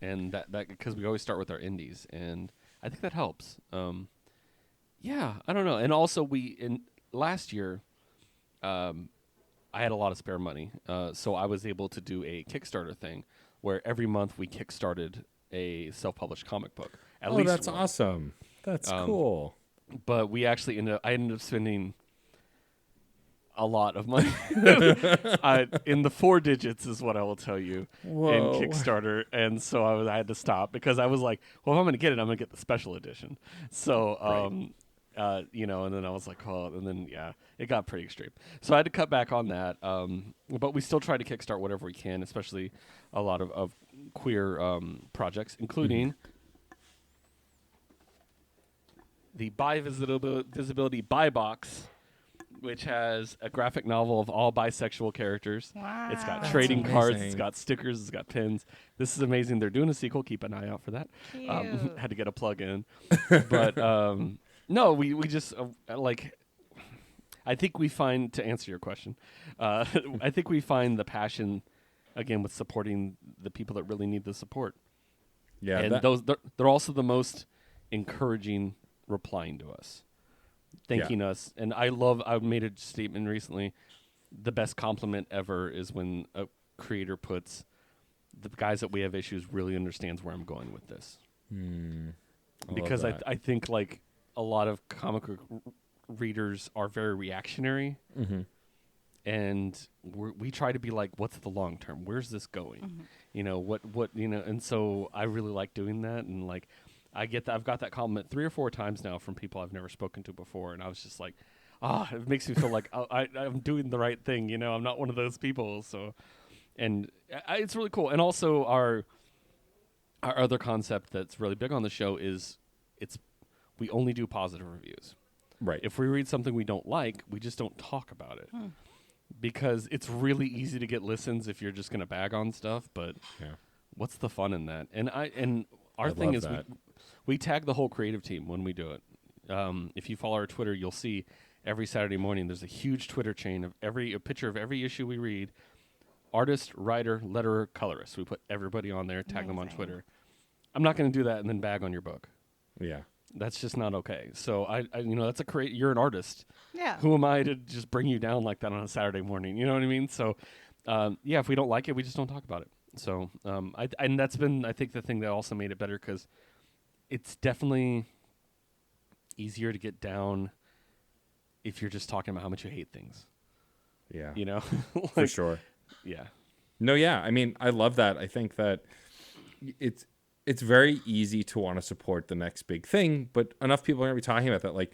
And that because we always start with our indies, and I think that helps. Yeah, I don't know. And also, last year, I had a lot of spare money, so I was able to do a Kickstarter thing where every month we kickstarted a self-published comic book. At least that's one. awesome. That's cool. But we actually I ended up spending a lot of money in the 4 digits is what I will tell you. Whoa. In Kickstarter. And so I had to stop because I was like, well, if I'm going to get it, I'm going to get the special edition. So, and then I was like, oh, and then, it got pretty extreme. So I had to cut back on that. But we still try to kickstart whatever we can, especially a lot of queer projects, including the Visibility Buy Box, which has a graphic novel of all bisexual characters. Wow. It's got That's trading cards, it's amazing. got stickers, it's got pins. This is amazing. They're doing a sequel. Keep an eye out for that. Cute. Had to get a plug in. But no, we just like, I think we find, to answer your question, I think we find the passion, again, with supporting the people that really need the support. Yeah, And they're also the most encouraging, replying to us, thanking us. And I made a statement recently, the best compliment ever is when a creator puts, the guys that we have issues really understands where I'm going with this. Because I think like a lot of comic readers are very reactionary, and we try to be like, what's the long term? Where's this going? You know, what and so I really like doing that. And like, I've got that compliment 3 or 4 times now from people I've never spoken to before, and I was just like, it makes me feel like I'm doing the right thing. You know, I'm not one of those people. So, and it's really cool. And also our other concept that's really big on the show is we only do positive reviews. Right. If we read something we don't like, we just don't talk about it. Because it's really easy to get listens if you're just going to bag on stuff, but what's the fun in that? And our thing is we tag the whole creative team when we do it. If you follow our Twitter, you'll see every Saturday morning there's a huge Twitter chain of a picture of every issue we read. Artist, writer, letterer, colorist. We put everybody on there, tag them on Twitter. I'm not going to do that and then bag on your book. Yeah. That's just not okay. So I that's you're an artist. Yeah. Who am I to just bring you down like that on a Saturday morning? You know what I mean? So, if we don't like it, we just don't talk about it. So, and that's been, I think, the thing that also made it better, because it's definitely easier to get down if you're just talking about how much you hate things. Yeah. You know? For sure. Yeah. No, yeah. I mean, I love that. I think that it's very easy to want to support the next big thing, but enough people are going to be talking about that. Like,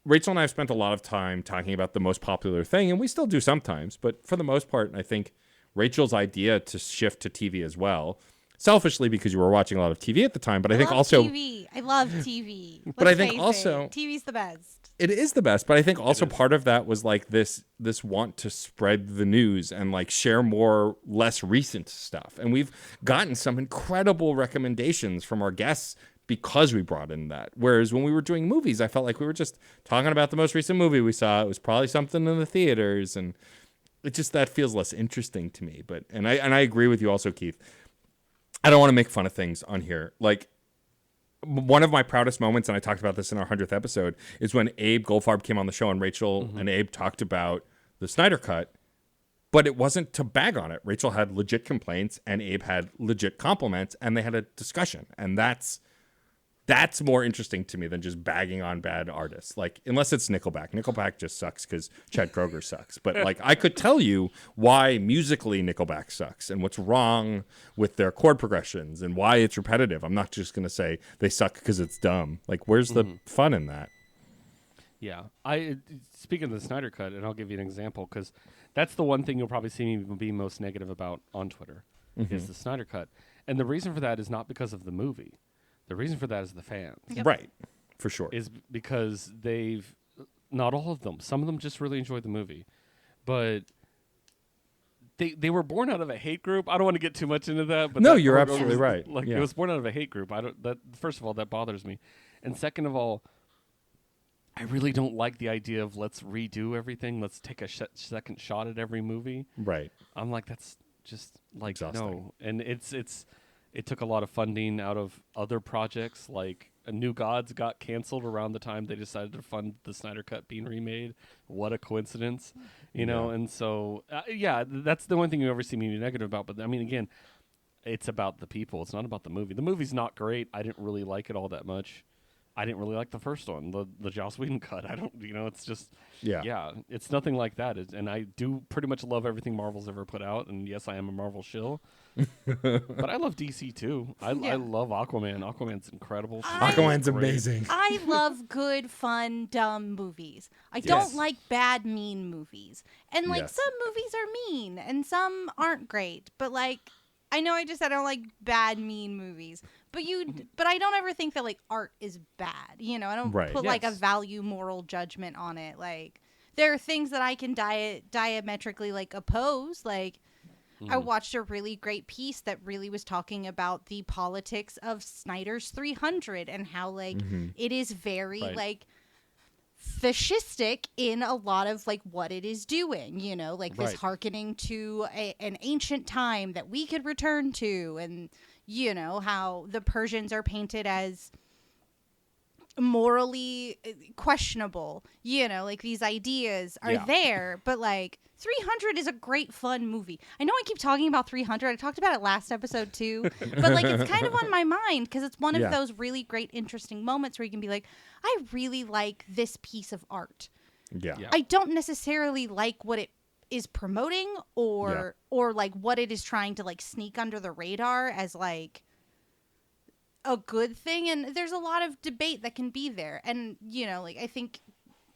Rachel and I have spent a lot of time talking about the most popular thing, and we still do sometimes, but for the most part, I think Rachel's idea to shift to TV as well, selfishly because you were watching a lot of TV at the time, but I think also TV. I love TV. But I think also TV's the best. It is the best, but I think also part of that was like this want to spread the news and like share more less recent stuff. And we've gotten some incredible recommendations from our guests because we brought in that. Whereas when we were doing movies, I felt like we were just talking about the most recent movie we saw. It was probably something in the theaters, and it just, that feels less interesting to me. But and I agree with you also, Keith. I don't want to make fun of things on here. Like, one of my proudest moments, and I talked about this in our 100th episode, is when Abe Goldfarb came on the show and Rachel and Abe talked about the Snyder Cut, but it wasn't to bag on it. Rachel had legit complaints and Abe had legit compliments, and they had a discussion. And that's more interesting to me than just bagging on bad artists. Like, unless it's Nickelback. Nickelback just sucks because Chad Kroeger sucks. But like, I could tell you why musically Nickelback sucks and what's wrong with their chord progressions and why it's repetitive. I'm not just going to say they suck because it's dumb. Like, where's the fun in that? Yeah. Speaking of the Snyder Cut, and I'll give you an example, because that's the one thing you'll probably see me be most negative about on Twitter, is the Snyder Cut. And the reason for that is not because of the movie. The reason for that is the fans. Yep. Right. For sure. Is because not all of them, some of them just really enjoyed the movie, but they were born out of a hate group. I don't want to get too much into that, but no, you're absolutely right. Like, it was born out of a hate group. First of all, that bothers me. And second of all, I really don't like the idea of let's redo everything. Let's take a second shot at every movie. Right. I'm like, that's just like, exhausting. No. And it took a lot of funding out of other projects, like New Gods got canceled around the time they decided to fund the Snyder Cut being remade. What a coincidence, you know? And so, that's the one thing you ever see me be negative about. But I mean, again, it's about the people. It's not about the movie. The movie's not great. I didn't really like it all that much. I didn't really like the first one, the Joss Whedon cut. I don't, it's just, it's nothing like that. And I do pretty much love everything Marvel's ever put out. And yes, I am a Marvel shill, but I love DC too. I love Aquaman. Aquaman's incredible. Aquaman's amazing. I love good, fun, dumb movies. I don't like bad, mean movies. And like, some movies are mean and some aren't great. But like, I know I just said I don't like bad, mean movies. but I don't ever think that like art is bad. You know, I don't Right. put like a value moral judgment on it. Like there are things that I can diametrically like oppose. Like I watched a really great piece that really was talking about the politics of Snyder's 300 and how like it is very like fascistic in a lot of like what it is doing, you know, like this hearkening to an ancient time that we could return to, and you know how the Persians are painted as morally questionable, you know, like these ideas are there, but like 300 is a great fun movie. I know I keep talking about 300. I talked about it last episode too, but like it's kind of on my mind because it's one of those really great interesting moments where you can be like, I really like this piece of art. Yeah. I don't necessarily like what it is promoting or like what it is trying to like sneak under the radar as like a good thing, and there's a lot of debate that can be there, and you know, like I think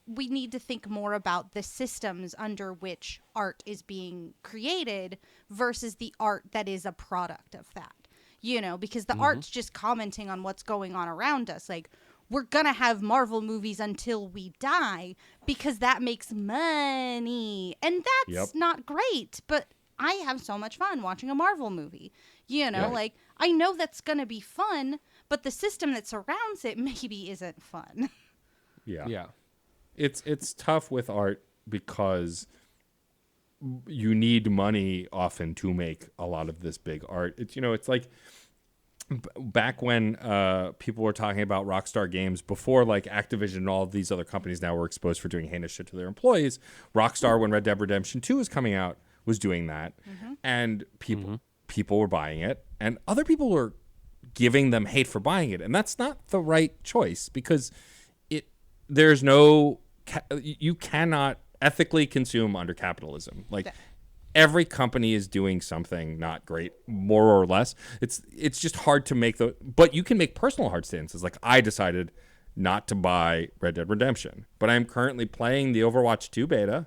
we need to think more about the systems under which art is being created versus the art that is a product of that, you know, because the art's just commenting on what's going on around us. Like we're gonna have Marvel movies until we die because that makes money, and that's not great, but I have so much fun watching a Marvel movie, you know, like I know that's going to be fun, but the system that surrounds it maybe isn't fun. Yeah. It's tough with art because you need money often to make a lot of this big art. It's, you know, it's like back when people were talking about Rockstar Games before like Activision and all of these other companies now were exposed for doing heinous shit to their employees. Rockstar, when Red Dead Redemption 2 was coming out, was doing that, and people were buying it, and other people were giving them hate for buying it, and that's not the right choice because you cannot ethically consume under capitalism. Like every company is doing something not great, more or less. It's just hard to make but you can make personal hard stances. Like I decided not to buy Red Dead Redemption, but I'm currently playing the Overwatch 2 beta,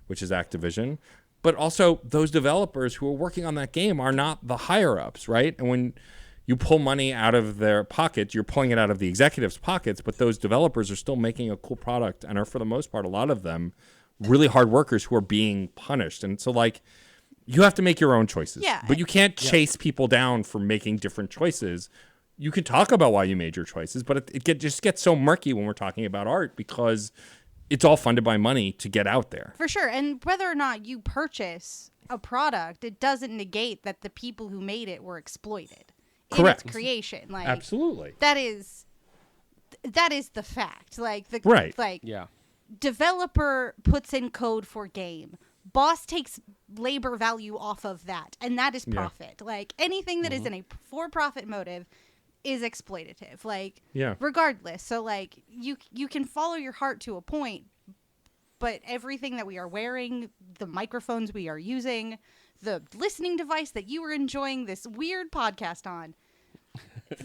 which is Activision. But also, those developers who are working on that game are not the higher-ups, right? And when you pull money out of their pockets, you're pulling it out of the executives' pockets, but those developers are still making a cool product and are, for the most part, a lot of them, really hard workers who are being punished. And so, like, you have to make your own choices. Yeah. But you can't chase people down for making different choices. You can talk about why you made your choices, but it just gets so murky when we're talking about art because it's all funded by money to get out there. For sure. And whether or not you purchase a product, it doesn't negate that the people who made it were exploited in its creation. Like absolutely. That is the fact. Like developer puts in code for game. Boss takes labor value off of that, and that is profit. Like anything that is in a for-profit motive is exploitative, like regardless. So like you can follow your heart to a point, but everything that we are wearing, the microphones we are using, the listening device that you are enjoying this weird podcast on,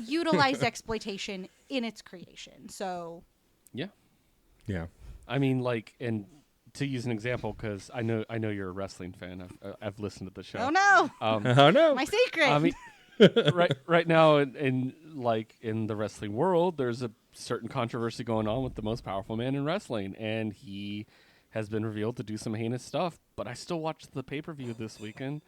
utilized exploitation in its creation. So yeah I mean, like, and to use an example, because I know you're a wrestling fan. I've listened to the show. Oh no oh no my secret. I mean, right now in the wrestling world, there's a certain controversy going on with the most powerful man in wrestling, and he has been revealed to do some heinous stuff. But I still watched the pay-per-view this weekend.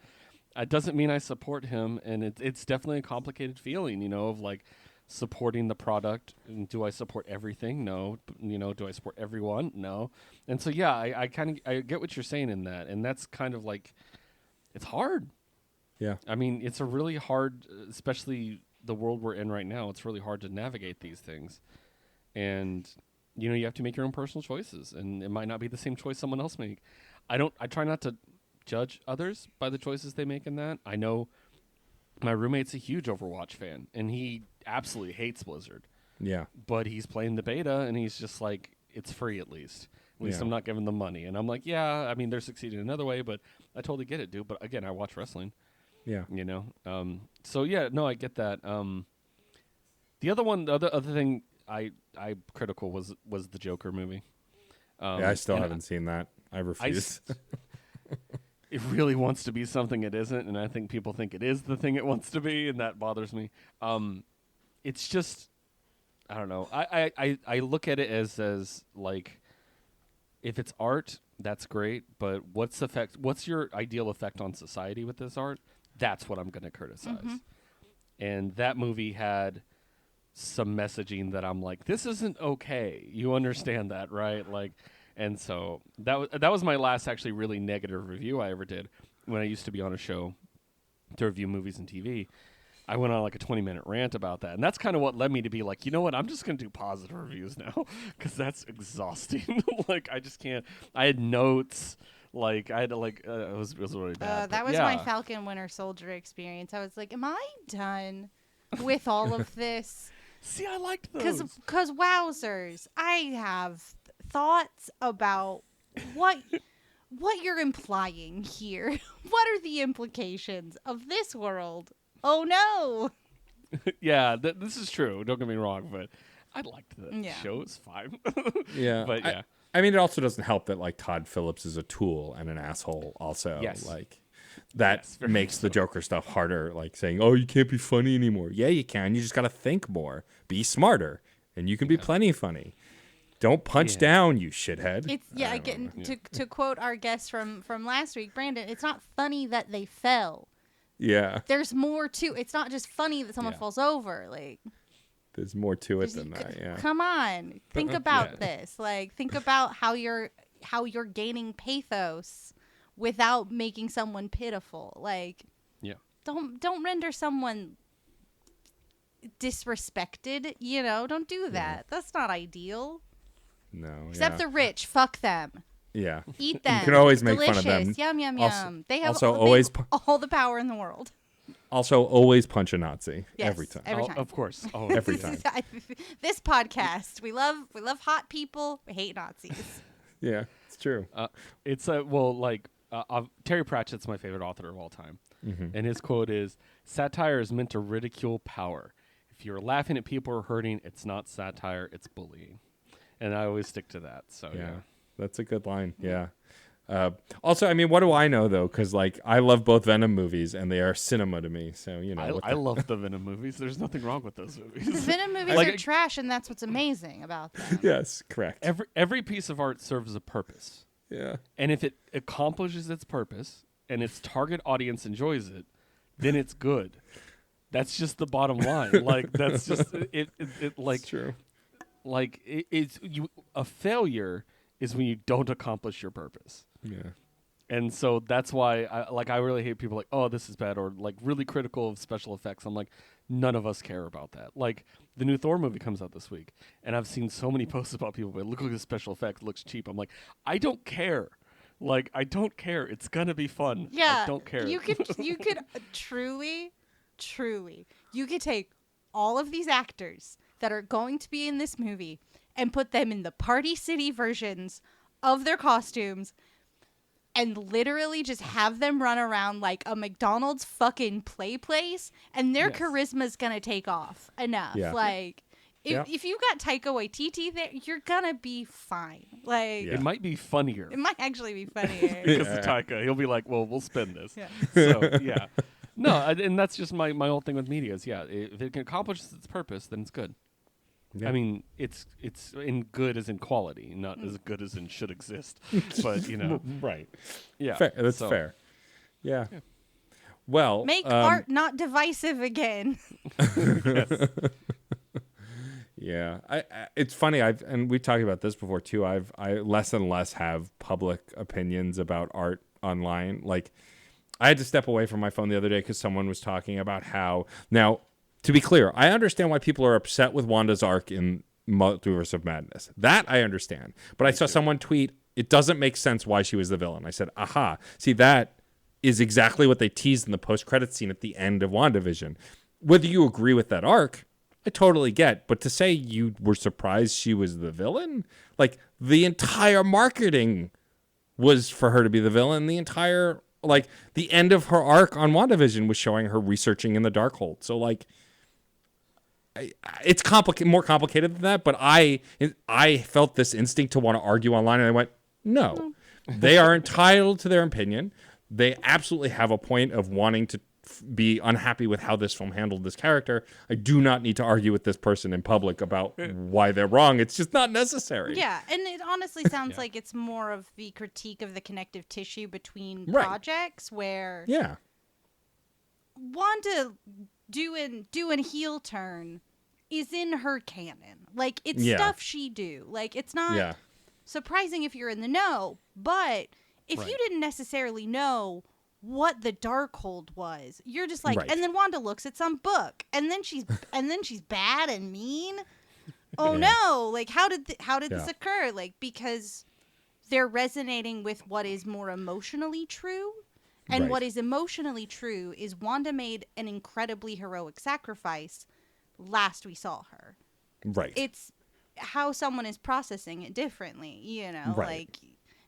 It doesn't mean I support him, and it's definitely a complicated feeling, you know, of like supporting the product. And do I support everything? No. You know, do I support everyone? No. And so I get what you're saying in that, and that's kind of like it's hard. Yeah. I mean, it's a really hard, especially the world we're in right now, it's really hard to navigate these things. And, you know, you have to make your own personal choices, and it might not be the same choice someone else make. I try not to judge others by the choices they make in that. I know my roommate's a huge Overwatch fan, and he absolutely hates Blizzard. Yeah. But he's playing the beta, and he's just like, it's free at least. At least I'm not giving them money. And I'm like, yeah, I mean, they're succeeding another way, but I totally get it, dude. But again, I watch wrestling. Yeah. You know? So yeah, no, I get that. The other thing I critical was the Joker movie. I still haven't seen that. I refuse. It really wants to be something it isn't, and I think people think it is the thing it wants to be, and that bothers me. it's just, I don't know. I look at it as like, if it's art, that's great. But what's your ideal effect on society with this art? That's what I'm going to criticize. Mm-hmm. And that movie had some messaging that I'm like, this isn't okay. You understand that, right? Like, and so that was my last actually really negative review I ever did when I used to be on a show to review movies and TV. I went on like a 20-minute rant about that. And that's kind of what led me to be like, you know what? I'm just going to do positive reviews now because that's exhausting. Like, I just can't. I had notes. Like, I had to, like, it was really bad. That was my Falcon Winter Soldier experience. I was like, am I done with all of this? See, I liked those. Because wowzers, I have thoughts about what you're implying here. What are the implications of this world? Oh, no. Yeah, this is true. Don't get me wrong, but I liked the show. It's fine. Yeah. But yeah. I mean, it also doesn't help that like Todd Phillips is a tool and an asshole also. Yes. Like that makes the Joker stuff harder, like saying, oh, you can't be funny anymore. Yeah, you can. You just got to think more. Be smarter. And you can be plenty funny. Don't punch down, you shithead. It's again, to quote our guest from last week, Brandon, it's not funny that they fell. Yeah. There's more to it's not just funny that someone falls over. Like, there's more to it than that. Yeah. Come on. Think about this. Like, think about how you're gaining pathos without making someone pitiful. Like, don't render someone disrespected, don't do that. Yeah. That's not ideal. No. Except the rich, fuck them. Yeah. Eat them. You can always make Delicious. fun of them. Yum, yum, Also- yum. They have also always all the power in the world. Also, always punch a Nazi. Yes, every time. every time. Of course. Oh, Every time. This podcast, we love hot people, we hate Nazis. Yeah, it's true. It's Terry Pratchett's my favorite author of all time. Mm-hmm. And his quote is, satire is meant to ridicule power. If you're laughing at people who are hurting, it's not satire, it's bullying. And I always stick to that. So yeah. That's a good line. Yeah. Also, I mean, what do I know though? Because like I love both Venom movies, and they are cinema to me. So I love the Venom movies. There's nothing wrong with those movies. The Venom movies are trash, and that's what's amazing about them. Yes, correct. Every piece of art serves a purpose. Yeah. And if it accomplishes its purpose and its target audience enjoys it, then it's good. That's just the bottom line. Like that's just it. Like it's true. Like a failure is when you don't accomplish your purpose. Yeah. And so that's why I really hate people like, oh, this is bad, or like really critical of special effects. I'm like, none of us care about that. Like the new Thor movie comes out this week, and I've seen so many posts about people, but look at the special effects, looks cheap. I'm like, I don't care. Like, I don't care. It's gonna be fun. Yeah. I don't care. You could truly, you could take all of these actors that are going to be in this movie and put them in the Party City versions of their costumes and literally just have them run around like a McDonald's fucking play place, and their charisma's gonna take off enough. Yeah. Like, if you got Taika Waititi there, you're gonna be fine. Like, it might be funnier. It might actually be funnier. Because of Taika. He'll be like, well, we'll spend this. Yeah. So, yeah. No, and that's just my whole thing with media is, if it can accomplish its purpose, then it's good. Yeah. I mean, it's in good as in quality, not as good as in should exist. But, Right. Yeah. Fair. That's fair. Yeah. Well. Make art not divisive again. Yes. Yeah, it's funny. And we've talked about this before too. I less and less have public opinions about art online. Like, I had to step away from my phone the other day because someone was talking about how. Now, to be clear, I understand why people are upset with Wanda's arc in Multiverse of Madness. That I understand. But I saw someone tweet, "It doesn't make sense why she was the villain." I said, "Aha! See, that is exactly what they teased in the post-credits scene at the end of WandaVision. Whether you agree with that arc, I totally get, but to say you were surprised she was the villain? Like, the entire marketing was for her to be the villain. The entire, like, the end of her arc on WandaVision was showing her researching in the Darkhold. So, like, it's more complicated than that, but I felt this instinct to want to argue online, and I went, no. They are entitled to their opinion. They absolutely have a point of wanting to be unhappy with how this film handled this character, I do not need to argue with this person in public about why they're wrong. It's just not necessary. Yeah, and it honestly sounds like it's more of the critique of the connective tissue between projects where Wanda doing heel turn is in her canon. Like, it's stuff she do. Like, it's not surprising if you're in the know, but if you didn't necessarily know what the Darkhold was, you're just like, and then Wanda looks at some book, and then she's bad and mean. Oh no! Like, how did this occur? Like, because they're resonating with what is more emotionally true, and what is emotionally true is Wanda made an incredibly heroic sacrifice last we saw her. Right. It's how someone is processing it differently, like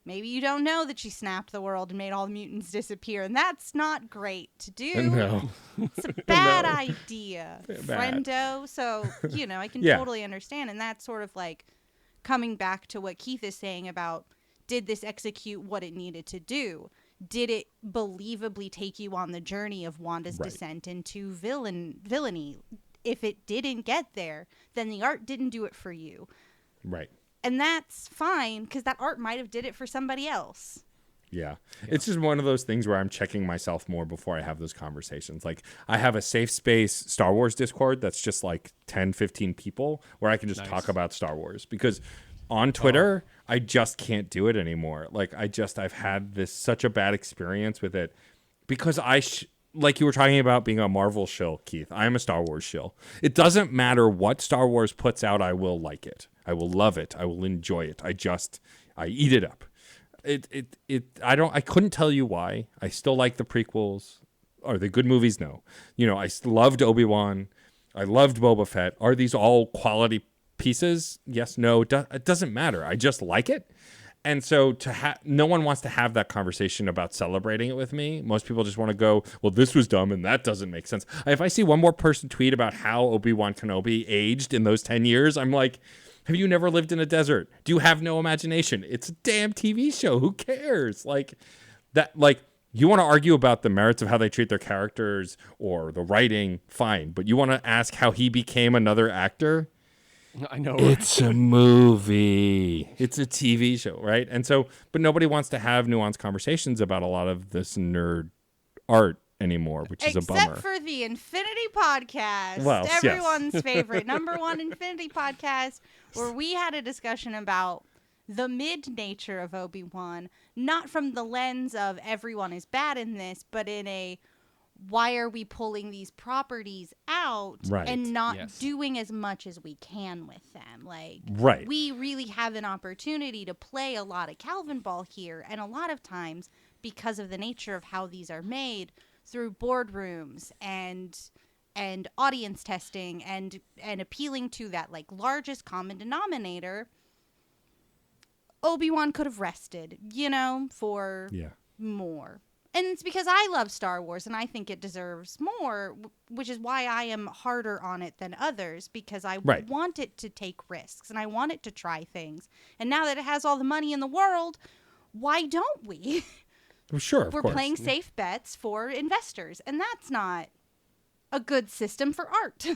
maybe you don't know that she snapped the world and made all the mutants disappear, and that's not great to do. No. It's a bad idea, friendo. So, I can totally understand, and that's sort of like coming back to what Keith is saying about, did this execute what it needed to do? Did it believably take you on the journey of Wanda's descent into villainy? If it didn't get there, then the art didn't do it for you. Right. And that's fine, because that art might have did it for somebody else. Yeah. It's just one of those things where I'm checking myself more before I have those conversations. Like, I have a safe space Star Wars Discord that's just like 10, 15 people where I can just talk about Star Wars. Because on Twitter, I just can't do it anymore. Like, I've had such a bad experience with it because like you were talking about being a Marvel shill, Keith, I am a Star Wars shill. It doesn't matter what Star Wars puts out, I will like it. I will love it. I will enjoy it. I eat it up. I couldn't tell you why. I still like the prequels. Are they good movies? No. I loved Obi-Wan. I loved Boba Fett. Are these all quality pieces? Yes, no. It doesn't matter. I just like it. And so no one wants to have that conversation about celebrating it with me. Most people just want to go, well, this was dumb and that doesn't make sense. If I see one more person tweet about how Obi-Wan Kenobi aged in those 10 years, I'm like, have you never lived in a desert? Do you have no imagination? It's a damn TV show. Who cares? Like that, you want to argue about the merits of how they treat their characters or the writing, fine. But you want to ask how he became another actor? I know. It's a movie. It's a TV show, right? And so, but nobody wants to have nuanced conversations about a lot of this nerd art anymore, which is a bummer. Except for the Infinity Podcast, everyone's favorite #1 Infinity Podcast, where we had a discussion about the mid nature of Obi-Wan, not from the lens of everyone is bad in this, but in a why are we pulling these properties out and not doing as much as we can with them? Like, we really have an opportunity to play a lot of Calvin ball here, and a lot of times, because of the nature of how these are made, through boardrooms and audience testing and appealing to that like largest common denominator, Obi-Wan could have rested, for more. And it's because I love Star Wars and I think it deserves more, which is why I am harder on it than others, because I want it to take risks and I want it to try things. And now that it has all the money in the world, why don't we? Well, sure, We're playing safe bets for investors, and that's not a good system for art.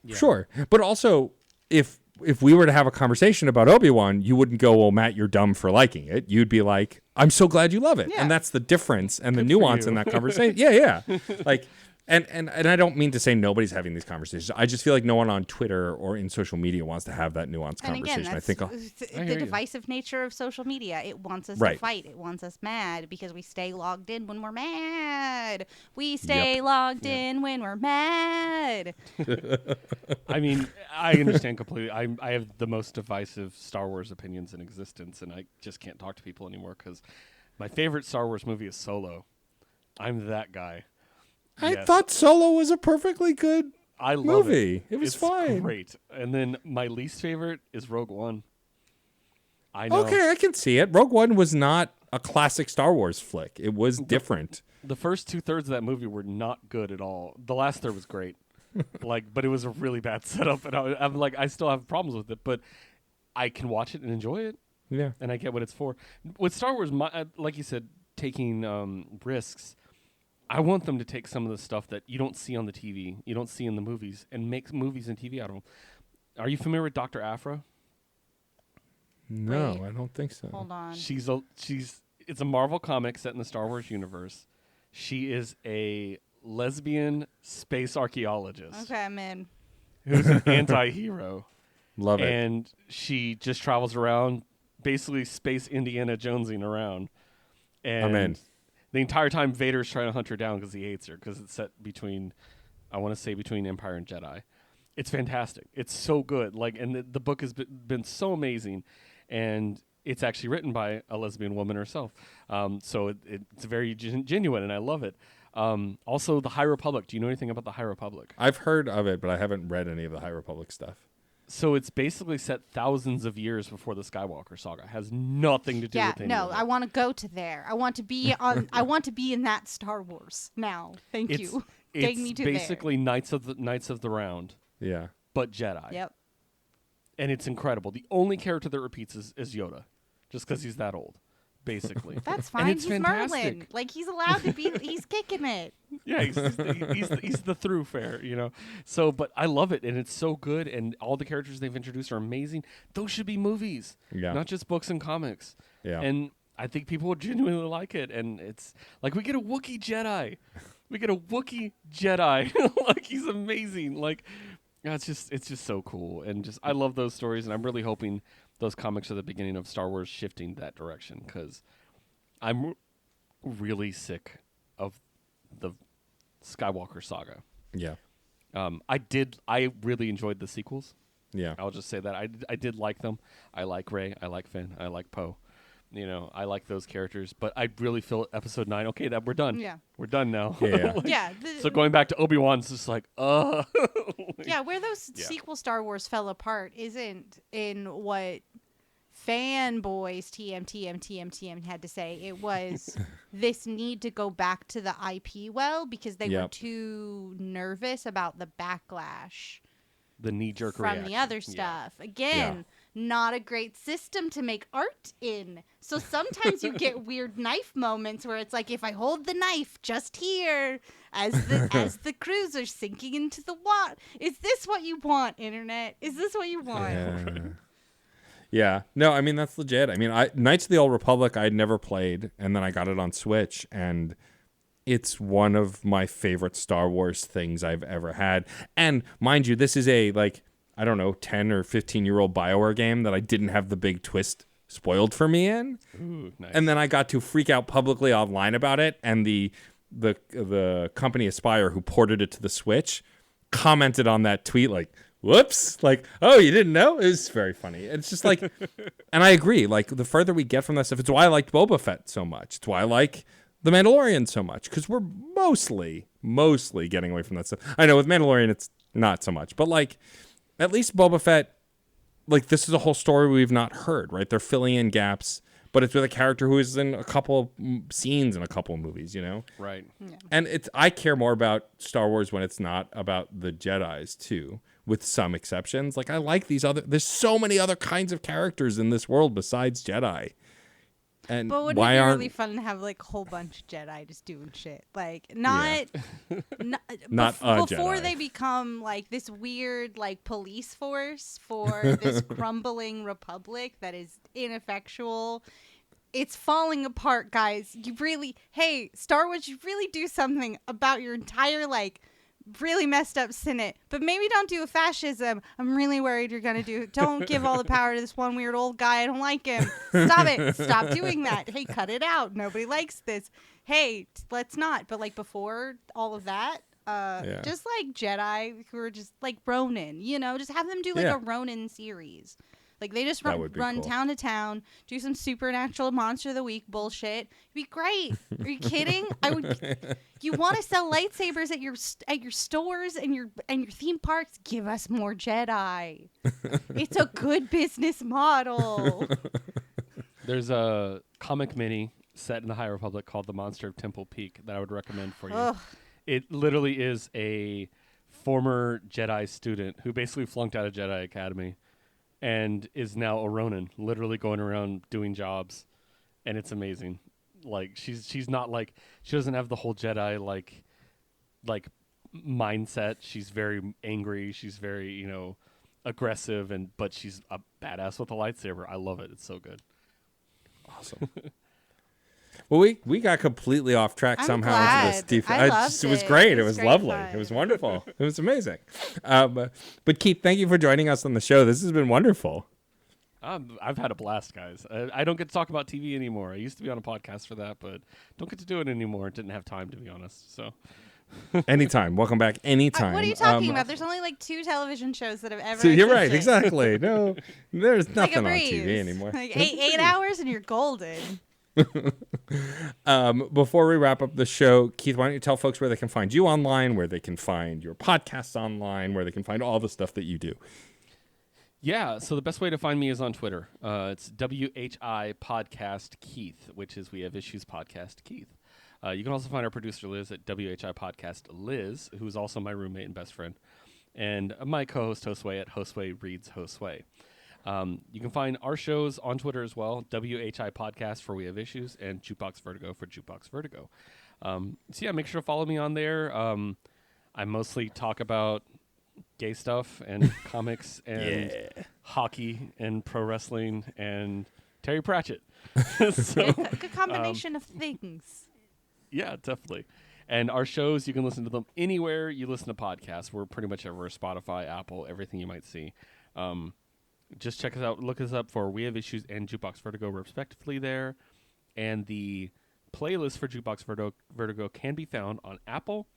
Sure. But also, if we were to have a conversation about Obi-Wan, you wouldn't go, well, Matt, you're dumb for liking it. You'd be like, I'm so glad you love it. Yeah. And that's the difference and the nuance in that conversation. Yeah. Like, and I don't mean to say nobody's having these conversations. I just feel like no one on Twitter or in social media wants to have that nuanced conversation. Again, that's the divisive nature of social media. It wants us to fight. It wants us mad because we stay logged in when we're mad. We stay logged in when we're mad. I mean, I understand completely. I have the most divisive Star Wars opinions in existence, and I just can't talk to people anymore because my favorite Star Wars movie is Solo. I'm that guy. I thought Solo was a perfectly good movie. It. It was fine. Great. And then my least favorite is Rogue One. I know. Okay, I can see it. Rogue One was not a classic Star Wars flick. It was different. The first 2/3 of that movie were not good at all. The last third was great. But it was a really bad setup, and I'm like, I still have problems with it, but I can watch it and enjoy it. Yeah. And I get what it's for. With Star Wars, like you said, taking risks. I want them to take some of the stuff that you don't see on the TV, you don't see in the movies, and make movies and TV out of them. Are you familiar with Dr. Aphra? No, Wait. I don't think so. Hold on. It's a Marvel comic set in the Star Wars universe. She is a lesbian space archaeologist. Okay, I'm in. Who's an anti-hero. Love it. And she just travels around, basically space Indiana Jonesing around. And I'm in. the entire time Vader's trying to hunt her down because he hates her, because it's set between, I want to say, between Empire and Jedi. It's fantastic. It's so good. And the book has been so amazing, and it's actually written by a lesbian woman herself. So it's very genuine, and I love it. Also, the High Republic. Do you know anything about the High Republic? I've heard of it, but I haven't read any of the High Republic stuff. So it's basically set thousands of years before the Skywalker saga. It has nothing to do with any of it. I want to go to there. I want to be on. I want to be in that Star Wars now. Thank you. Take me to basically Knights of the Round. Yeah. But Jedi. Yep. And it's incredible. The only character that repeats is Yoda, just because he's that old, basically. That's fine. And it's He's fantastic. Merlin. He's allowed to be. He's kicking it. Yeah, he's the thoroughfare, So, but I love it, and it's so good, and all the characters they've introduced are amazing. Those should be movies, not just books and comics. Yeah. And I think people would genuinely like it, and it's like we get a Wookiee Jedi. He's amazing. It's just so cool, and I love those stories, and I'm really hoping those comics are the beginning of Star Wars shifting that direction, because I'm really sick of the Skywalker saga. Yeah. I really enjoyed the sequels. Yeah. I'll just say that I did like them. I like Rey. I like Finn. I like Poe. I like those characters, but I really feel Episode 9. Okay, that we're done. Yeah, we're done now. Yeah. So going back to Obi-Wan's just yeah, where those sequel Star Wars fell apart isn't in what fanboys TM had to say. It was this need to go back to the IP because they were too nervous about the backlash. The knee-jerk from reaction. the other stuff. Again, not a great system to make art in. So sometimes you get weird knife moments where it's like, if I hold the knife just here as the cruiser sinking into the water, is this what you want, internet? Is this what you want? Yeah. No, I mean, that's legit. I mean, Knights of the Old Republic I'd never played, and then I got it on Switch, and it's one of my favorite Star Wars things I've ever had. And mind you, this is a 10 or 15-year-old BioWare game that I didn't have the big twist spoiled for me in. Ooh, nice. And then I got to freak out publicly online about it, and the company Aspire, who ported it to the Switch, commented on that tweet whoops, oh, you didn't know? It was very funny. It's just and I agree, the further we get from that stuff, it's why I liked Boba Fett so much. It's why I like The Mandalorian so much, because we're mostly getting away from that stuff. I know with Mandalorian it's not so much, but at least Boba Fett, this is a whole story we've not heard, right? They're filling in gaps, but it's with a character who is in a couple scenes in a couple of movies, Right. Yeah. And I care more about Star Wars when it's not about the Jedis too, with some exceptions. I like there's so many other kinds of characters in this world besides Jedi. And but wouldn't it be really fun to have a whole bunch of Jedi just doing shit? Not before Jedi. they become this weird police force for this crumbling republic that is ineffectual. It's falling apart, guys. Star Wars, you really do something about your entire really messed up Senate, but maybe don't do a fascism. I'm really worried you're gonna don't give all the power to this one weird old guy. I don't like him. Stop it. Stop doing that. Hey, cut it out. Nobody likes this. Hey, let's not. But before all of that, just Jedi who are just Ronin, just have them do a Ronin series. They just run cool. town to town, do some supernatural monster of the week bullshit. It'd be great. Are you kidding? You want to sell lightsabers at your stores and your theme parks? Give us more Jedi. It's a good business model. There's a comic mini set in the High Republic called The Monster of Temple Peak that I would recommend for you. Ugh. It literally is a former Jedi student who basically flunked out of Jedi Academy and is now a Ronin, literally going around doing jobs, and it's amazing. Like she's not like, she doesn't have the whole Jedi like mindset. She's very angry. She's very, aggressive, but she's a badass with a lightsaber. I love it. It's so good. Awesome. Well, we got completely off track somehow into this. It was great. It was lovely. Fun. It was wonderful. It was amazing. But Keith, thank you for joining us on the show. This has been wonderful. I've had a blast, guys. I don't get to talk about TV anymore. I used to be on a podcast for that, but don't get to do it anymore. Didn't have time, to be honest. So anytime. Welcome back anytime. What are you talking about? There's only like 2 television shows that have ever existed. You're right. Exactly. No, there's nothing on TV anymore. Like 8 hours and you're golden. Before we wrap up the show, Keith, why don't you tell folks where they can find you online, where they can find your podcasts online, where they can find all the stuff that you do? Yeah, so the best way to find me is on Twitter. It's WHI Podcast Keith, which is We Have Issues Podcast Keith. You can also find our producer Liz at WHI Podcast Liz, who's also my roommate and best friend, and my co-host Josue at Josue Reads Josue. You can find our shows on Twitter as well, WHI Podcast for We Have Issues and Jukebox Vertigo for Jukebox Vertigo. So yeah, make sure to follow me on there. I mostly talk about gay stuff and comics and hockey and pro wrestling and Terry Pratchett. So, good combination of things. Yeah, definitely. And our shows, you can listen to them anywhere you listen to podcasts. We're pretty much everywhere: Spotify, Apple, everything you might see. Just check us out. Look us up for We Have Issues and Jukebox Vertigo, respectively, there. And the playlist for Jukebox Vertigo can be found on Apple,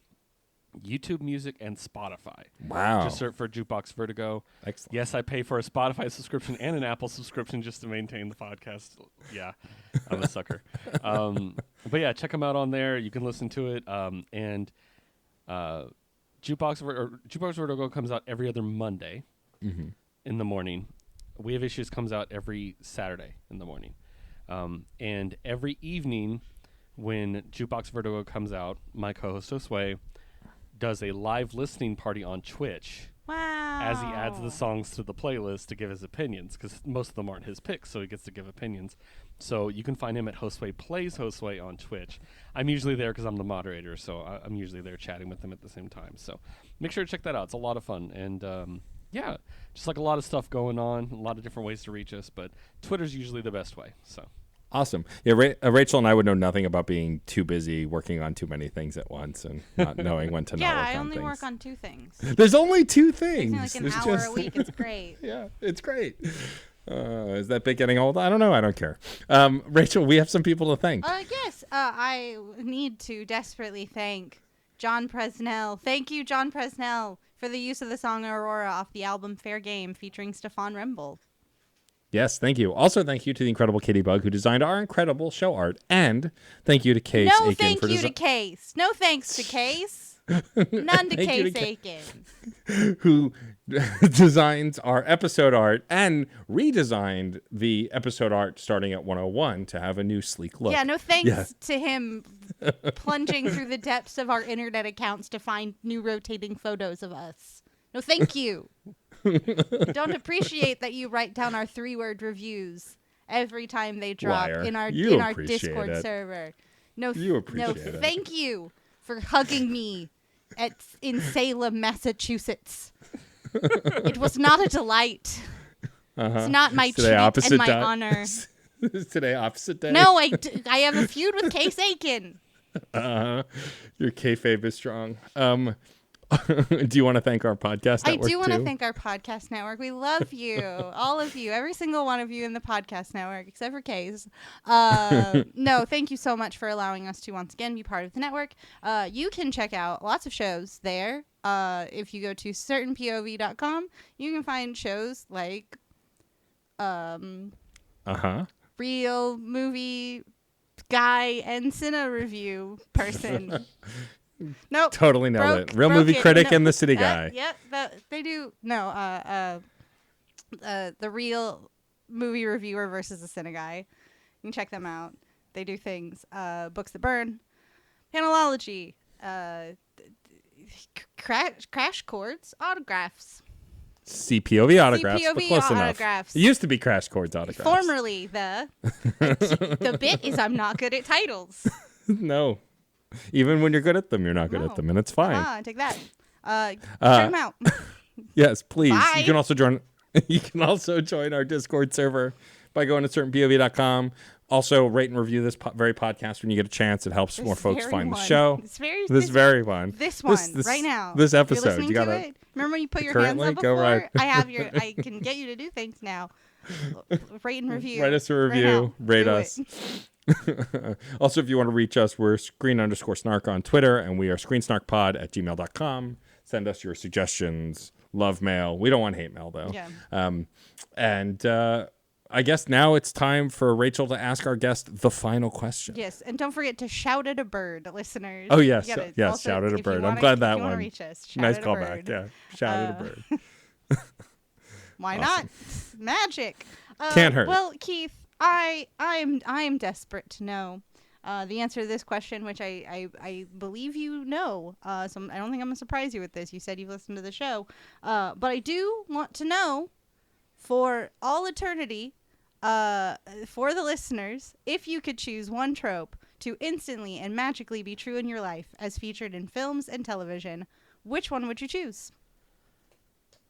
YouTube Music, and Spotify. Wow. Just search for Jukebox Vertigo. Excellent. Yes, I pay for a Spotify subscription and an Apple subscription just to maintain the podcast. Yeah, I'm a sucker. But yeah, check them out on there. You can listen to it. And Jukebox Vertigo comes out every other Monday in the morning. We Have Issues comes out every Saturday in the morning. And every evening when Jukebox Vertigo comes out, my co-host Josue does a live listening party on Twitch. Wow. As he adds the songs to the playlist to give his opinions, because most of them aren't his picks, so he gets to give opinions. So you can find him at Josue Plays Josue on Twitch. I'm usually there because I'm the moderator, so I'm usually there chatting with him at the same time. So make sure to check that out. It's a lot of fun. And yeah, just like a lot of stuff going on, a lot of different ways to reach us, but Twitter's usually the best way. So. Awesome. Yeah, Rachel and I would know nothing about being too busy working on too many things at once and not knowing when to not work on things. Yeah, I only work on 2 things. There's only 2 things. It's like an hour a week. It's great. Yeah, it's great. Is that bit getting old? I don't know. I don't care. Rachel, we have some people to thank. Yes. I need to desperately thank John Presnell. Thank you, John Presnell, for the use of the song Aurora off the album Fair Game featuring Stefan Remble. Yes, thank you. Also, thank you to the incredible Kitty Bug who designed our incredible show art. And thank you to Case Aiken. No thank you to Case. No thanks to Case. None to Case Aiken. Who designs our episode art and redesigned the episode art starting at 101 to have a new sleek look. Yeah, no thanks to him plunging through the depths of our internet accounts to find new rotating photos of us. No thank you. Don't appreciate that you write down our 3-word reviews every time they drop in our Discord server. No, thank you for hugging me in Salem, Massachusetts. It was not a delight. It's not my treat and my honor. Is today opposite day? No, I have a feud with Case Aiken. Your kayfabe is strong. Do you want to thank our podcast network? I do want to thank our podcast network. We love you. All of you. Every single one of you in the podcast network, except for Kay's. No, thank you so much for allowing us to once again be part of the network. You can check out lots of shows there. If you go to certainpov.com, you can find shows like Real Movie Guy and Cine Review Person. Nope. Totally nailed it. Real Movie Critic and the City Guy. Yep. They do. No. The Real Movie Reviewer versus the Cine Guy. You can check them out. They do things. Books That Burn. Panelology. Crash Chords. Autographs. CPOV autographs, but CPOV close autographs. enough. It used to be Crash Chords autographs. Formerly, the bit is I'm not good at titles. No. Even when you're good at them, you're not good at them, and it's fine. Take that. Check them out. Yes, please. Bye. You can also join. You can also join our Discord server by going to certainpov.com. Also, rate and review this very podcast when you get a chance. It helps more folks find the show. This very one. This one right now. This episode. You're listening You gotta to it? Remember when you put your hands up before? go right. I can get you to do things now. Rate and review. Write us a review. Rate us. Also, if you want to reach us, we're screen_snark on Twitter, and we are screensnarkpod@gmail.com. Send us your suggestions, love mail. We don't want hate mail, though. Yeah. I guess now it's time for Rachel to ask our guest the final question. Yes, and don't forget to shout at a bird, listeners. Oh, yes. Also, Shout at a bird. I'm wanna, glad that if you one. Reach us, Nice shout at a callback. bird. Yeah. Shout at a bird. Why Awesome. not? Magic. Can't hurt. Well, Keith, I am desperate to know the answer to this question, which I believe you know. So I don't think I'm gonna surprise you with this. You said you've listened to the show, but I do want to know, for all eternity, for the listeners, if you could choose one trope to instantly and magically be true in your life as featured in films and television, which one would you choose?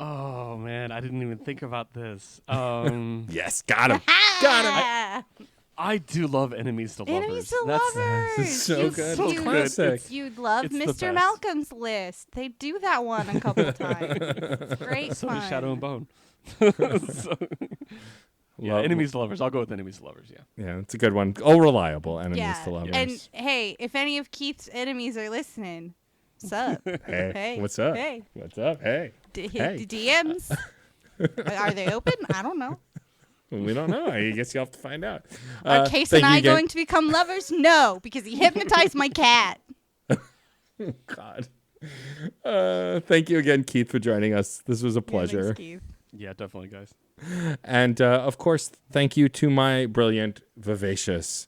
Oh, man, I didn't even think about this. Yes, got him. Got him. I do love Enemies to Lovers. Enemies to Lovers. It's so good. so It's good. classic. You'd love It's the Mr. best. Malcolm's List. They do that one a couple of times. It's great So fun. does Shadow and Bone. Yeah, Love- Enemies to Lovers. I'll go with Enemies to Lovers, yeah. Yeah, it's a good one. Oh, reliable. Enemies Yeah. to lovers. And hey, if any of Keith's enemies are listening, what's up? Hey, what's up? Hey. What's up? Hey. Hey. DMs. Are they open? I don't know. We don't know. I guess you'll have to find out. Are Case thank and you I again. going to become lovers? No, because he hypnotized my cat. God. Thank you again, Keith, for joining us. This was a pleasure. Yeah, thanks, Keith. Yeah, definitely, guys. And of course, thank you to my brilliant, vivacious,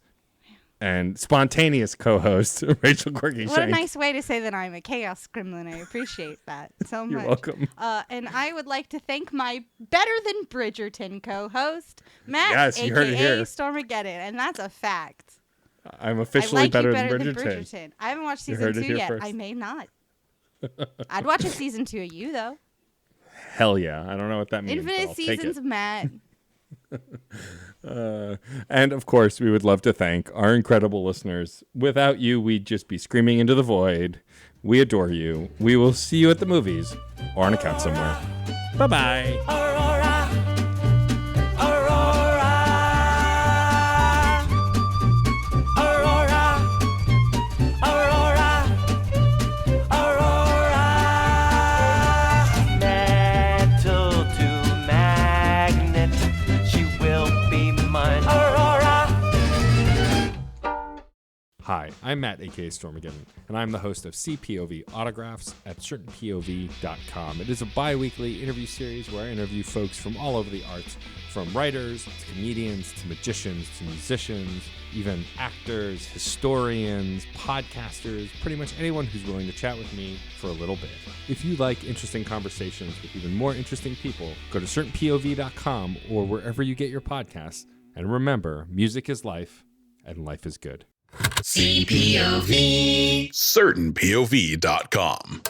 and spontaneous co-host, Rachel Quirky What a Shank. nice way to say that I'm a chaos gremlin. I appreciate that so much. You're welcome. And I would like to thank my better than Bridgerton co-host, Matt, Yes, you heard it here. Stormageddon, and that's a fact. I'm I officially like better, you better than than Bridgerton. Bridgerton. I haven't watched You season heard it 2 here yet. first. I may not. I'd watch a season 2 of you though. Hell yeah. I don't know what that means. but Infinite I'll take seasons it. of Matt. And of course, we would love to thank our incredible listeners. Without you, we'd just be screaming into the void. We adore you. We will see you at the movies or on a couch somewhere. Bye-bye. Aurora, Aurora, Aurora, Aurora, Aurora. Metal to magnet, she will be mine. Aurora. Hi, I'm Matt, aka Stormageddon, and I'm the host of CPOV Autographs at certainpov.com. It is a bi-weekly interview series where I interview folks from all over the arts, from writers to comedians to magicians to musicians, even actors, historians, podcasters, pretty much anyone who's willing to chat with me for a little bit. If you like interesting conversations with even more interesting people, go to certainpov.com or wherever you get your podcasts. And remember, music is life, and life is good. CPOV. CertainPOV.com.